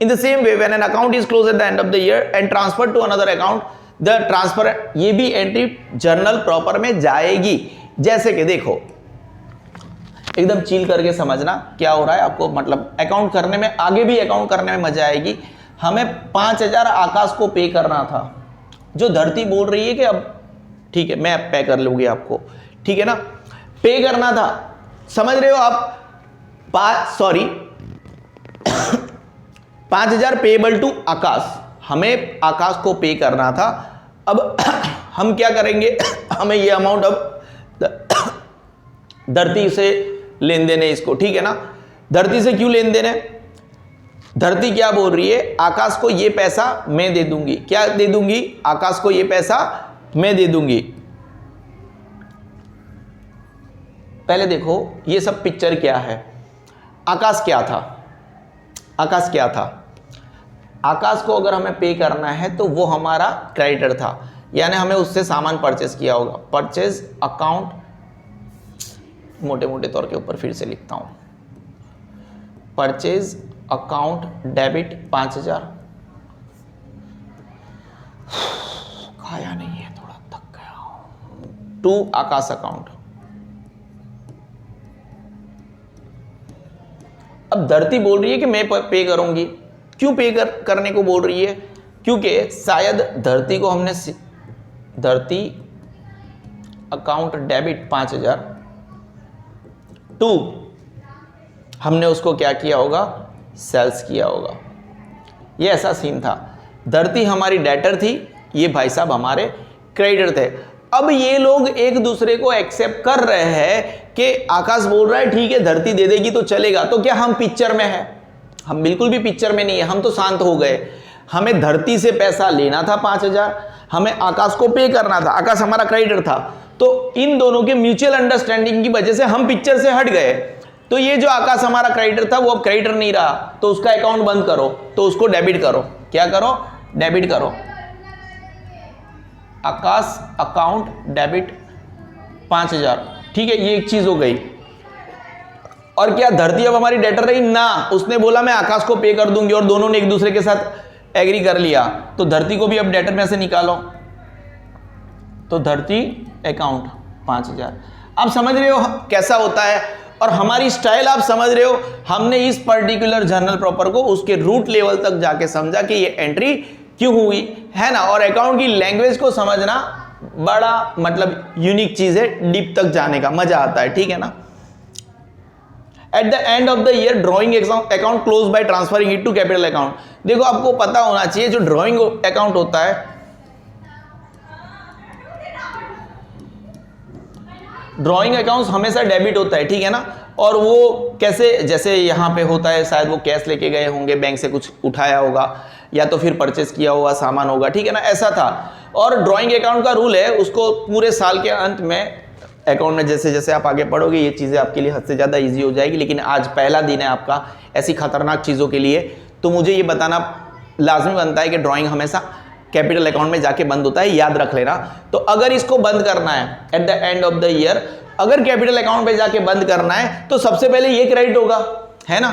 In the same way, when an account is closed at the end of the year and transferred to another account, the transfer, ये भी entry journal proper में जाएगी। जैसे कि देखो, एकदम chill करके समझना क्या हो रहा है आपको, मतलब अकाउंट करने में, आगे भी अकाउंट करने में मजा आएगी। हमें 5,000 आकाश को पे करना था, जो धरती बोल रही है कि अब ठीक है मैं पे कर लूंगी आपको, ठीक है ना, पे करना था, समझ रहे हो आप। 5,000 पेबल टू आकाश, हमें आकाश को पे करना था। अब हम क्या करेंगे, हमें ये अमाउंट अब धरती से लेन देन है इसको, ठीक है ना। धरती से क्यों लेन देन है, धरती क्या बोल रही है, आकाश को ये पैसा मैं दे दूंगी। क्या दे दूंगी, आकाश को ये पैसा मैं दे दूंगी। पहले देखो ये सब पिक्चर क्या है, आकाश क्या था, आकाश क्या था, आकाश को अगर हमें पे करना है तो वो हमारा क्रेडिटर था, यानी हमें उससे सामान परचेज किया होगा। परचेज अकाउंट, मोटे मोटे तौर के ऊपर फिर से लिखता हूं, परचेज अकाउंट डेबिट 5,000, खाया नहीं है, थोड़ा थक गया हूं, टू आकाश अकाउंट। अब धरती बोल रही है कि मैं पे करूंगी। क्यों पे करने को बोल रही है, क्योंकि शायद धरती को हमने, धरती अकाउंट डेबिट 5,000 टू, हमने उसको क्या किया होगा, सेल्स किया होगा। ये ऐसा सीन था, धरती हमारी डेटर थी, ये भाई साहब हमारे क्रेडिटर थे। अब ये लोग एक दूसरे को एक्सेप्ट कर रहे हैं कि आकाश बोल रहा है ठीक है धरती दे देगी तो चलेगा, तो क्या हम पिक्चर में है, हम बिल्कुल भी पिक्चर में नहीं है, हम तो शांत हो गए। हमें धरती से पैसा लेना था 5,000, हमें आकाश को पे करना था, आकाश हमारा क्रेडिटर था, तो इन दोनों के म्यूचुअल अंडरस्टैंडिंग की वजह से हम पिक्चर से हट गए। तो ये जो आकाश हमारा क्रेडिटर था वो अब क्रेडिटर नहीं रहा, तो उसका अकाउंट बंद करो, तो उसको डेबिट करो। क्या करो, डेबिट करो। आकाश अकाउंट डेबिट 5,000, ठीक है, ये एक चीज हो गई। और क्या धरती अब हमारी डेटर रही ना, उसने बोला मैं आकाश को पे कर दूंगी और दोनों ने एक दूसरे के साथ एग्री कर लिया, तो धरती को भी अब डेटर में से निकालो, तो धरती अकाउंट 5,000। आप समझ रहे हो कैसा होता है, और हमारी स्टाइल आप समझ रहे हो, हमने इस पर्टिकुलर जर्नल प्रॉपर को उसके रूट लेवल तक जाके समझा कि ये एंट्री क्यों हुई है ना। और अकाउंट की लैंग्वेज को समझना बड़ा मतलब यूनिक चीज है, डीप तक जाने का मजा आता है, ठीक है ना। At the end of the year drawing account close by transferring it to capital account. देखो आपको पता होना चाहिए जो ड्रॉइंग अकाउंट होता है, ड्रॉइंग अकाउंट हमेशा डेबिट होता है, ठीक है ना। और वो कैसे, जैसे यहां पे होता है, शायद वो कैश लेके गए होंगे, बैंक से कुछ उठाया होगा या तो फिर परचेस किया हुआ सामान होगा, ठीक है ना, ऐसा था। और ड्रॉइंग अकाउंट का रूल है, उसको पूरे साल के अंत में अकाउंट में जैसे जैसे आप आगे पढ़ोगे ये चीज़ें आपके लिए हद से ज़्यादा इजी हो जाएगी। लेकिन आज पहला दिन है आपका ऐसी खतरनाक चीज़ों के लिए, तो मुझे ये बताना लाजमी बनता है कि ड्रॉइंग हमेशा कैपिटल अकाउंट में जाके बंद होता है, याद रख लेना। तो अगर इसको बंद करना है at the end of the year, अगर कैपिटल अकाउंट पे जाके बंद करना है तो सबसे पहले ये क्रेडिट होगा, है ना।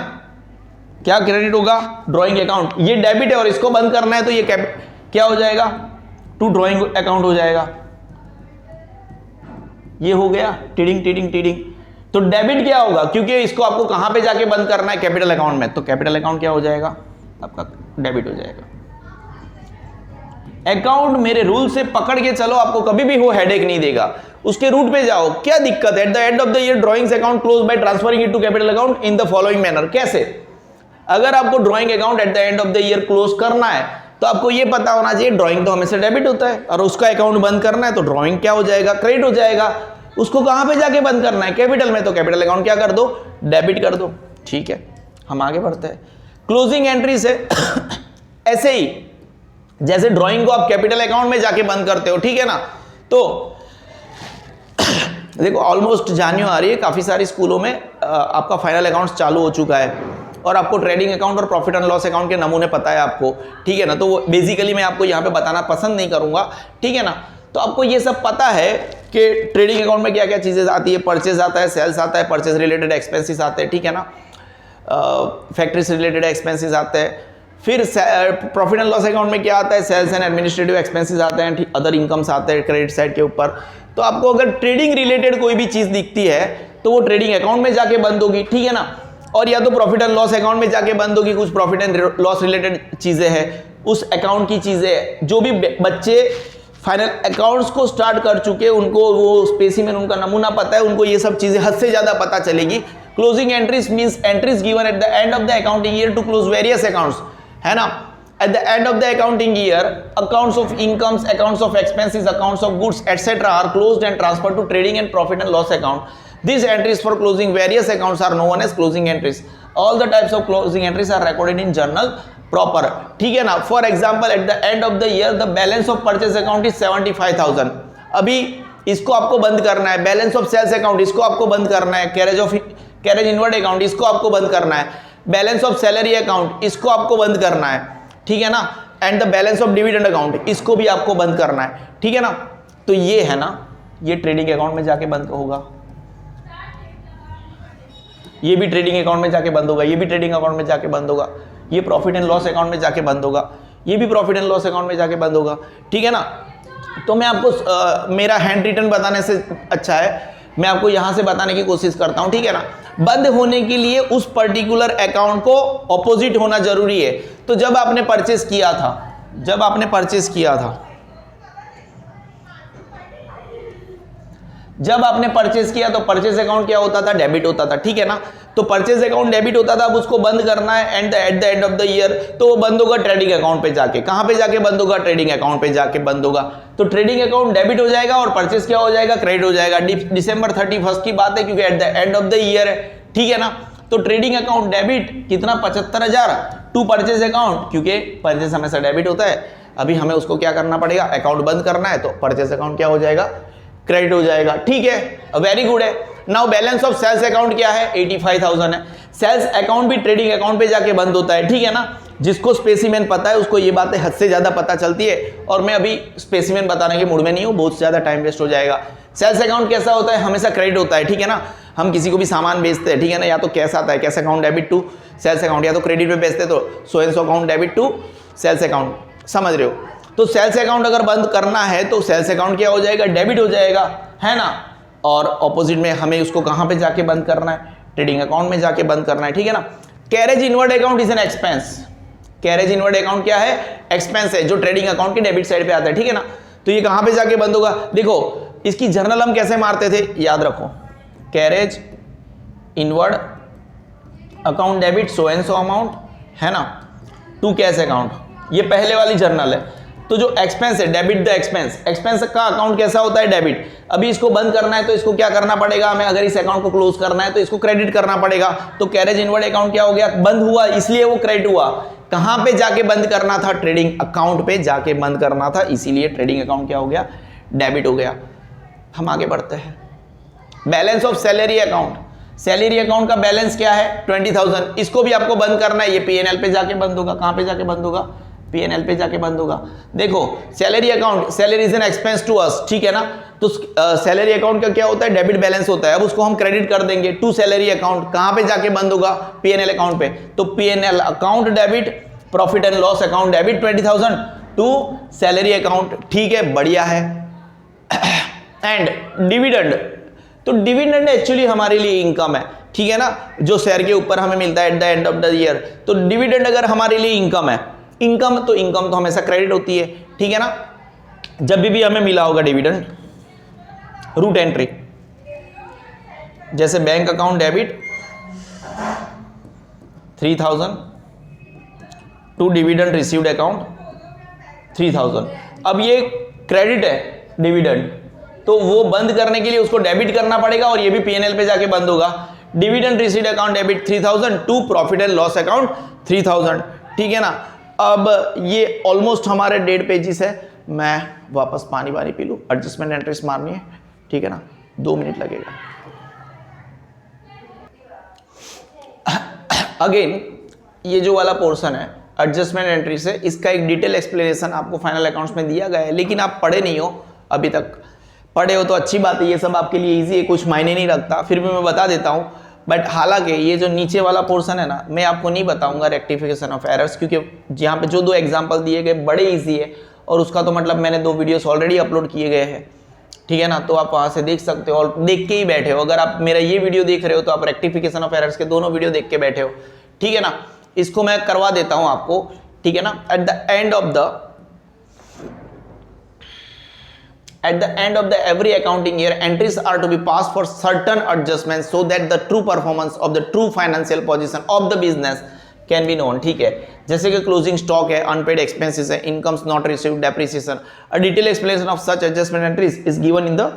क्या क्रेडिट होगा, ड्रॉइंग अकाउंट, ये डेबिट है और इसको बंद करना है तो ये क्या हो जाएगा, टू ड्रॉइंग अकाउंट हो जाएगा। ये हो गया टीडिंग टीडिंग टीडिंग। तो डेबिट क्या होगा, क्योंकि इसको आपको कहां पे जाके बंद करना है, कैपिटल अकाउंट में, तो कैपिटल अकाउंट क्या हो जाएगा आपका, डेबिट हो जाएगा। अकाउंट मेरे रूल से पकड़ के चलो, आपको कभी भी वो हेडेक नहीं देगा। उसके रूट पे जाओ, क्या दिक्कत है? At the end of the year drawings account close by transferring it to capital account in the following manner. कैसे? अगर आपको drawing account at the end of the year close करना है तो आपको ये पता होना चाहिए ड्रॉइंग तो हमेशा डेबिट होता है, और उसका अकाउंट बंद करना है तो ड्रॉइंग क्या हो जाएगा? क्रेडिट हो जाएगा। उसको कहां पे जाके बंद करना है? कैपिटल में, तो कैपिटल अकाउंट क्या कर दो? डेबिट कर दो। ठीक है, हम आगे बढ़ते हैं। क्लोजिंग एंट्री से ऐसे ही जैसे ड्रॉइंग को आप कैपिटल अकाउंट में जाके बंद करते हो, ठीक है ना, तो देखो ऑलमोस्ट जानियो आ रही है, काफी सारी स्कूलों में आपका फाइनल अकाउंट्स चालू हो चुका है और आपको ट्रेडिंग अकाउंट और प्रॉफिट एंड लॉस अकाउंट के नमूने पता है आपको, ठीक है ना। तो वो बेसिकली मैं आपको यहाँ पे बताना पसंद नहीं करूंगा, ठीक है ना। तो आपको ये सब पता है कि ट्रेडिंग अकाउंट में क्या क्या चीजें आती है, परचेज आता है, सेल्स आता है, परचेज रिलेटेड एक्सपेंसेस आते हैं, ठीक है ना, फैक्ट्री से रिलेटेड एक्सपेंसेस आते हैं। फिर प्रॉफिट एंड लॉस अकाउंट में क्या आता है? सेल्स एंड एडमिनिस्ट्रेटिव एक्सपेंसेस आते हैं, अदर इनकम्स आते हैं क्रेडिट साइड के ऊपर। तो आपको अगर ट्रेडिंग रिलेटेड कोई भी चीज दिखती है तो वो ट्रेडिंग अकाउंट में जाके बंद होगी, ठीक है ना, और या तो प्रॉफिट एंड लॉस अकाउंट में जाके बंद होगी। कुछ प्रॉफिट एंड लॉस रिलेटेड चीजें हैं, उस अकाउंट की चीजें, जो भी बच्चे फाइनल अकाउंट्स को स्टार्ट कर चुके उनको वो स्पेसिमेन, उनका नमूना पता है, उनको ये सब चीजें हद से ज्यादा पता चलेगी। Closing entries means entries given at the end of the accounting year to close various accounts, है ना। At the end of the accounting year, accounts of incomes, accounts of expenses, accounts of goods, etc. are closed and transferred to trading and profit and loss account. These entries for closing various accounts are known as closing entries. All the types of closing entries are recorded in journal proper. ठीक है ना। For example, at the end of the year, the balance of purchase account is 75,000. अभी इसको आपको बंद करना है। Balance of sales account इसको आपको बंद करना है। कैरेज इनवर्ड अकाउंट इसको आपको बंद करना है। बैलेंस ऑफ सैलरी अकाउंट इसको आपको बंद करना है, ठीक है ना। And the balance of dividend account इसको भी आपको बंद करना है, ठीक है ना। तो ये है ना, ये ट्रेडिंग अकाउंट में जाके बंद होगा, ये भी ट्रेडिंग अकाउंट में जाके बंद होगा, ये भी ट्रेडिंग अकाउंट में जाके बंद होगा, ये प्रॉफिट एंड लॉस अकाउंट में जाके बंद होगा, ये भी प्रॉफिट एंड लॉस अकाउंट में जाके बंद होगा, ठीक है ना। तो मैं आपको मेरा हैंड रिटन बताने से अच्छा है मैं आपको यहां से बताने की कोशिश करता हूं, ठीक है ना। बंद होने के लिए उस पर्टिकुलर अकाउंट को ऑपोजिट होना जरूरी है। तो जब आपने परचेस किया था, जब आपने परचेस किया था, जब आपने परचेस किया तो परचेस अकाउंट क्या होता था? डेबिट होता था, ठीक है ना। तो परचेस अकाउंट डेबिट होता था, अब उसको बंद करना है at the end of the year, तो वो बंद होगा ट्रेडिंग अकाउंट पे जाके। कहां पे जाके बंद होगा? ट्रेडिंग अकाउंट पे जाके बंद होगा। तो ट्रेडिंग अकाउंट डेबिट हो जाएगा और परचेस क्या हो जाएगा? क्रेडिट हो जाएगा। दिसंबर 31 की बात है क्योंकि eight the end of the year है, ठीक है ना। तो ट्रेडिंग अकाउंट डेबिट कितना? 75,000 टू परचेस अकाउंट, क्योंकि परचेस हमेशा डेबिट होता है। अभी हमें उसको क्या करना पड़ेगा? अकाउंट बंद करना है, तो परचेस अकाउंट क्या हो जाएगा? क्रेडिट हो जाएगा, ठीक है, वेरी गुड है। Now balance of sales account क्या है? 85,000 है। सेल्स अकाउंट भी ट्रेडिंग अकाउंट पे जाके बंद होता है, ठीक है ना। जिसको स्पेसिमेन पता है उसको ये बातें हद से ज्यादा पता चलती है, और मैं अभी स्पेसिमेन बताने के मूड में नहीं हूं, बहुत ज्यादा टाइम वेस्ट हो जाएगा। सेल्स अकाउंट कैसा होता है? हमेशा क्रेडिट होता है, ठीक है ना। हम किसी को भी सामान बेचते हैं, ठीक है ना, या तो कैश आता है, cash account debit to sales account, या तो क्रेडिट पे बेचते तो so and so account debit to sales account, समझ रहे हो। तो सेल्स अकाउंट अगर बंद करना है तो सेल्स अकाउंट क्या हो जाएगा? डेबिट हो जाएगा, है ना। और ऑपोजिट में हमें उसको कहां पे जाके बंद करना है? ट्रेडिंग अकाउंट में जाके बंद करना है, ठीक है ना। Carriage inward account is an expense. Carriage inward account क्या है? एक्सपेंस है, जो ट्रेडिंग अकाउंट के डेबिट साइड पे आता है, ठीक है ना। तो ये कहां पे जाके बंद होगा? देखो इसकी जर्नल हम कैसे मारते थे, याद रखो। Carriage inward account debit so and so amount, है ना, टू कैश अकाउंट, ये पहले वाली जर्नल है। तो जो एक्सपेंस है, डेबिट द एक्सपेंस, एक्सपेंस का अकाउंट कैसा होता है? डेबिट। अभी इसको बंद करना है तो इसको क्या करना पड़ेगा हमें? अगर इस अकाउंट को क्लोज करना है तो इसको क्रेडिट करना पड़ेगा। तो कैरेज इनवर्ड अकाउंट क्या हो गया? बंद हुआ, इसलिए वो क्रेडिट हुआ। कहां पे जाके बंद करना था? ट्रेडिंग अकाउंट पे जाके बंद करना था, इसीलिए ट्रेडिंग अकाउंट क्या हो गया? डेबिट हो गया। हम आगे बढ़ते हैं। Balance of salary account, salary account का बैलेंस क्या है? 20,000। इसको भी आपको बंद करना है, ये पीएनएल पे जाके बंद होगा। कहां पे जाके बंद होगा? पीएनएल पे जाके बंद होगा। देखो salary account, salary is an expense to us, ठीक है ना। तो सैलरी अकाउंट का क्या होता है? डेबिट बैलेंस होता है। अब उसको हम क्रेडिट कर देंगे टू सैलरी अकाउंट। कहां पे जाके बंद होगा? पीएनएल अकाउंट पे। तो PNL account debit, profit and loss account debit 20,000 to salary account, ठीक है, बढ़िया है। एंड डिविडेंड, तो डिविडेंड एक्चुअली हमारे लिए इनकम है, ठीक है ना, जो शेयर के ऊपर हमें मिलता है at the end of the year. तो डिविडेंड अगर हमारे लिए इनकम है, इनकम तो हमेशा क्रेडिट होती है, ठीक है ना। जब भी हमें मिला होगा डिविडेंड, रूट एंट्री, जैसे bank account debit 3000 to dividend received account 3000। अब ये क्रेडिट है डिविडेंड, तो वो बंद करने के लिए उसको डेबिट करना पड़ेगा और ये भी पीएनएल पे जाके बंद होगा। Dividend received account debit 3000 to profit and loss account 3000, ठीक है ना। अब ये ऑलमोस्ट हमारे 1.5 पेजेस है। मैं वापस पानी पी लूँ, एडजस्टमेंट एंट्रीज मारनी है, ठीक है ना, 2 मिनट लगेगा। अगेन ये जो वाला पोर्शन है एडजस्टमेंट एंट्री से, इसका एक डिटेल एक्सप्लेनेशन आपको फाइनल अकाउंट्स में दिया गया है, लेकिन आप पढ़े नहीं हो अभी तक। पढ़े हो तो अच्छी बात है, ये सब आपके लिए इजी है, कुछ मायने नहीं रखता, फिर भी मैं बता देता हूँ। बट हालांकि ये जो नीचे वाला पोर्शन है ना, मैं आपको नहीं बताऊंगा रेक्टिफिकेशन ऑफ एरर्स, क्योंकि यहाँ पे जो 2 एग्जाम्पल दिए गए बड़े ईजी है, और उसका तो मतलब मैंने 2 वीडियोस ऑलरेडी अपलोड किए गए हैं, ठीक है ना। तो आप वहाँ से देख सकते हो और देख के ही बैठे हो। अगर आप मेरा ये वीडियो देख रहे हो तो आप रेक्टिफिकेशन ऑफ एरर्स के दोनों वीडियो देख के बैठे हो, ठीक है ना। इसको मैं करवा देता हूं आपको, ठीक है ना। At the end of the every accounting year, entries are to be passed for certain adjustments so that the true performance of the true financial position of the business can be known, ठीक है। जैसे कि closing stock है, unpaid expenses है, incomes not received, depreciation. A detail explanation of such adjustment entries is given in the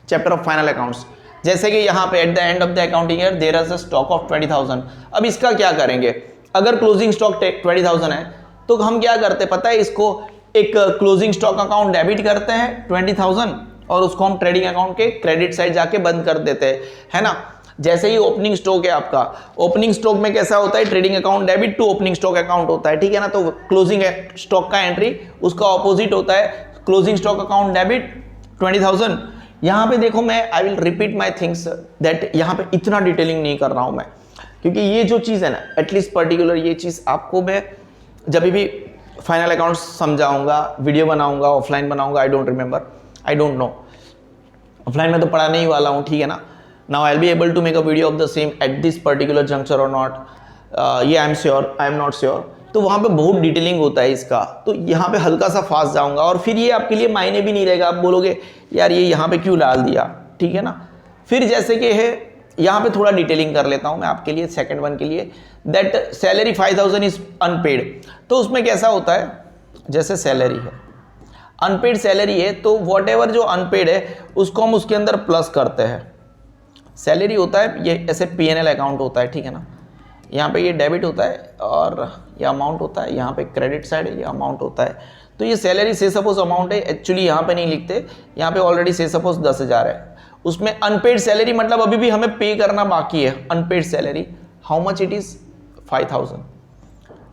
chapter of final accounts. जैसे कि यहाँ पे at the end of the accounting year there is a stock of 20,000। अब इसका क्या करेंगे? अगर closing stock 20,000 है तो हम क्या करते हैं पता है, इसको एक क्लोजिंग स्टॉक अकाउंट डेबिट करते हैं 20,000 और उसको हम ट्रेडिंग अकाउंट के क्रेडिट साइड जाके बंद कर देते हैं, है ना। जैसे ही ओपनिंग स्टॉक है आपका, ओपनिंग स्टॉक में कैसा होता है, trading account debit to opening stock account होता है, ठीक है ना। तो क्लोजिंग स्टॉक का एंट्री उसका ऑपोजिट होता है, क्लोजिंग स्टॉक अकाउंट डेबिट 20,000। यहाँ पे देखो, मैं I will repeat my things that यहाँ पे इतना डिटेलिंग नहीं कर रहा हूँ मैं, क्योंकि ये जो चीज़ है ना, एटलीस्ट पर्टिकुलर ये चीज़ आपको मैं जब भी फाइनल अकाउंट्स समझाऊंगा, वीडियो बनाऊंगा, ऑफलाइन बनाऊंगा, I don't remember, I don't know, offline में तो पढ़ाने ही वाला हूँ, ठीक है ना। Now I will be able to make a video of the same at this particular juncture or not, ये I am sure, I am not sure. तो वहाँ पे बहुत डिटेलिंग होता है इसका, तो यहाँ पे हल्का सा फास्ट जाऊंगा और फिर ये आपके लिए मायने भी नहीं रहेगा, आप बोलोगे यार ये यहाँ पे क्यों डाल दिया, ठीक है ना। फिर जैसे कि है यहाँ पे थोड़ा डिटेलिंग कर लेता हूँ मैं आपके लिए, सेकंड वन के लिए, दैट सैलरी 5,000 इज अनपेड। तो उसमें कैसा होता है, जैसे सैलरी है, अनपेड सैलरी है, तो वॉट एवर जो अनपेड है उसको हम उसके अंदर प्लस करते हैं। सैलरी होता है ये ऐसे पीएनएल अकाउंट होता है, ठीक है ना। यहाँ पे ये डेबिट होता है और ये अमाउंट होता है, यहाँ पे क्रेडिट साइड है, ये अमाउंट होता है। तो ये सैलरी से सपोज अमाउंट है, एक्चुअली यहाँ पे नहीं लिखते, यहाँ पे ऑलरेडी से सपोज 10,000 है, उसमें अनपेड सैलरी मतलब अभी भी हमें पे करना बाकी है unpaid salary, how much it is 5,000,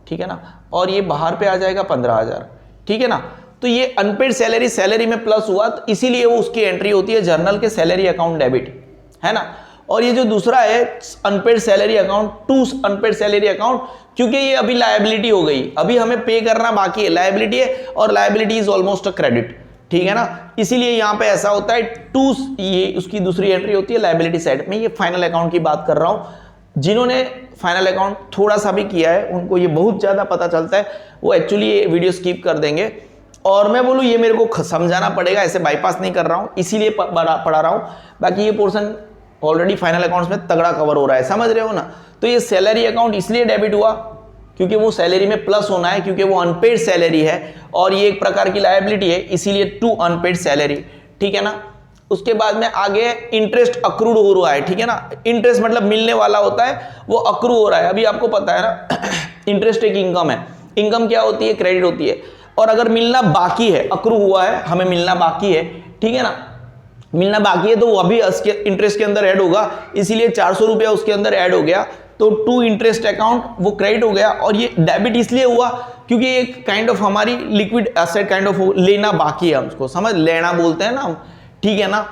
ठीक है ना। और ये बाहर पे आ जाएगा 15,000, ठीक है ना। तो ये अनपेड सैलरी में प्लस हुआ, तो इसीलिए वो उसकी एंट्री होती है जर्नल के सैलरी अकाउंट डेबिट, है ना। और ये जो दूसरा है unpaid salary account to unpaid salary account, क्योंकि ये अभी लायबिलिटी हो गई, अभी हमें पे करना बाकी है, लायबिलिटी है और liability is almost a credit, ठीक है ना। इसीलिए यहाँ पे ऐसा होता है टू, ये उसकी दूसरी एंट्री होती है लायबिलिटी साइड में। ये फाइनल अकाउंट की बात कर रहा हूँ, जिन्होंने फाइनल अकाउंट थोड़ा सा भी किया है उनको ये बहुत ज़्यादा पता चलता है, वो एक्चुअली ये वीडियो स्किप कर देंगे। और मैं बोलूँ ये मेरे को समझाना पड़ेगा, ऐसे बाईपास नहीं कर रहा हूँ, इसीलिए पढ़ा रहा हूँ। बाकी ये पोर्शन ऑलरेडी फाइनल अकाउंट्स में तगड़ा कवर हो रहा है, समझ रहे हो ना। तो ये सैलरी अकाउंट इसलिए डेबिट हुआ क्योंकि वो सैलरी में प्लस होना है, क्योंकि वो अनपेड सैलरी है और ये एक प्रकार की लायबिलिटी है, इसीलिए टू अनपेड सैलरी, ठीक है ना। उसके बाद में आगे इंटरेस्ट अक्रूड हो रहा है, ठीक है ना। इंटरेस्ट मतलब मिलने वाला होता है, वो अक्रू हो रहा है। अभी आपको पता है ना इंटरेस्ट एक इनकम है, इनकम क्या होती है, क्रेडिट होती है। और अगर मिलना बाकी है, अक्रू हुआ है, हमें मिलना बाकी है, ठीक है ना, मिलना बाकी है, तो वो अभी इंटरेस्ट के अंदर ऐड होगा, इसीलिए 400 रुपया उसके अंदर ऐड हो गया, तो टू इंटरेस्ट अकाउंट वो क्रेडिट हो गया। और ये डेबिट इसलिए हुआ क्योंकि एक काइंड ऑफ हमारी लिक्विड एसेट काइंड ऑफ लेना बाकी है, हमको समझ, लेना बोलते हैं ना हम, ठीक है ना,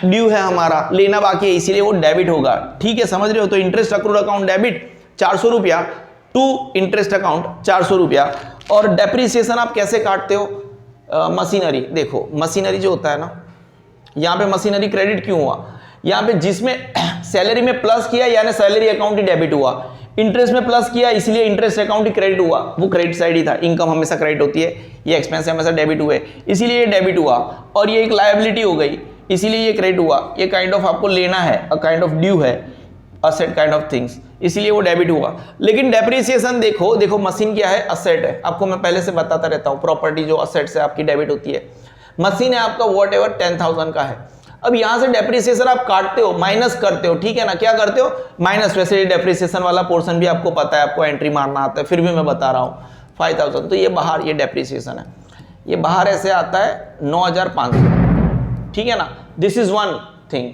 ड्यू है हमारा, लेना बाकी है, इसीलिए वो डेबिट होगा, ठीक है, समझ रहे हो। तो इंटरेस्ट अक्रूड अकाउंट डेबिट 400 रुपया टू इंटरेस्ट अकाउंट 400 रुपया। और डेप्रिसिएशन आप कैसे काटते हो, मशीनरी, देखो मशीनरी जो होता है ना, यहाँ पे मशीनरी क्रेडिट क्यों हुआ, यहाँ पे जिसमें सैलरी में प्लस किया यानी सैलरी अकाउंट ही डेबिट हुआ, इंटरेस्ट में प्लस किया इसलिए इंटरेस्ट अकाउंट ही क्रेडिट हुआ, वो क्रेडिट साइड ही था। इनकम हमेशा क्रेडिट होती है, ये एक्सपेंस हमेशा डेबिट हुए इसीलिए ये डेबिट हुआ, और ये एक लायबिलिटी हो गई इसीलिए ये क्रेडिट हुआ। ये काइंड ऑफ आपको लेना है, अ काइंड ऑफ ड्यू है, असेट काइंड ऑफ थिंग्स, इसीलिए वो डेबिट हुआ। लेकिन डेप्रिसिएशन देखो, देखो मशीन क्या है, असेट है, आपको मैं पहले से बताता रहता हूँ, प्रॉपर्टी जो असेट्स है आपकी डेबिट होती है। मशीन है आपका वॉट एवर 10,000 का है। अब यहां से डेप्रिसिएशन आप काटते हो, माइनस करते हो, ठीक है ना, क्या करते हो, माइनस। वैसे डेप्रिसिएशन वाला पोर्शन भी आपको पता है, आपको एंट्री मारना आता है, फिर भी मैं बता रहा हूँ 5,000, तो ये बाहर, ये डेप्रिसिएशन है, ये बाहर ऐसे आता है 9,500, ठीक है ना। This is one thing.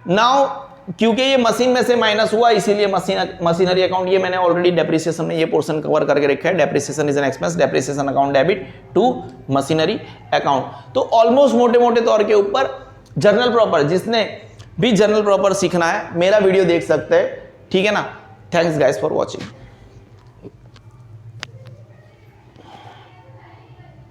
Now क्योंकि ये मशीन में से माइनस हुआ इसीलिए मशीनरी अकाउंट, ये मैंने ऑलरेडी डेप्रिसिएशन में ये पोर्शन कवर करके रखा है। Depreciation is an expense, depreciation account debit to machinery account. तो ऑलमोस्ट मोटे मोटे तौर के ऊपर जर्नल प्रॉपर, जिसने भी जर्नल प्रॉपर सीखना है मेरा वीडियो देख सकते हैं, ठीक है ना। Thanks guys for watching.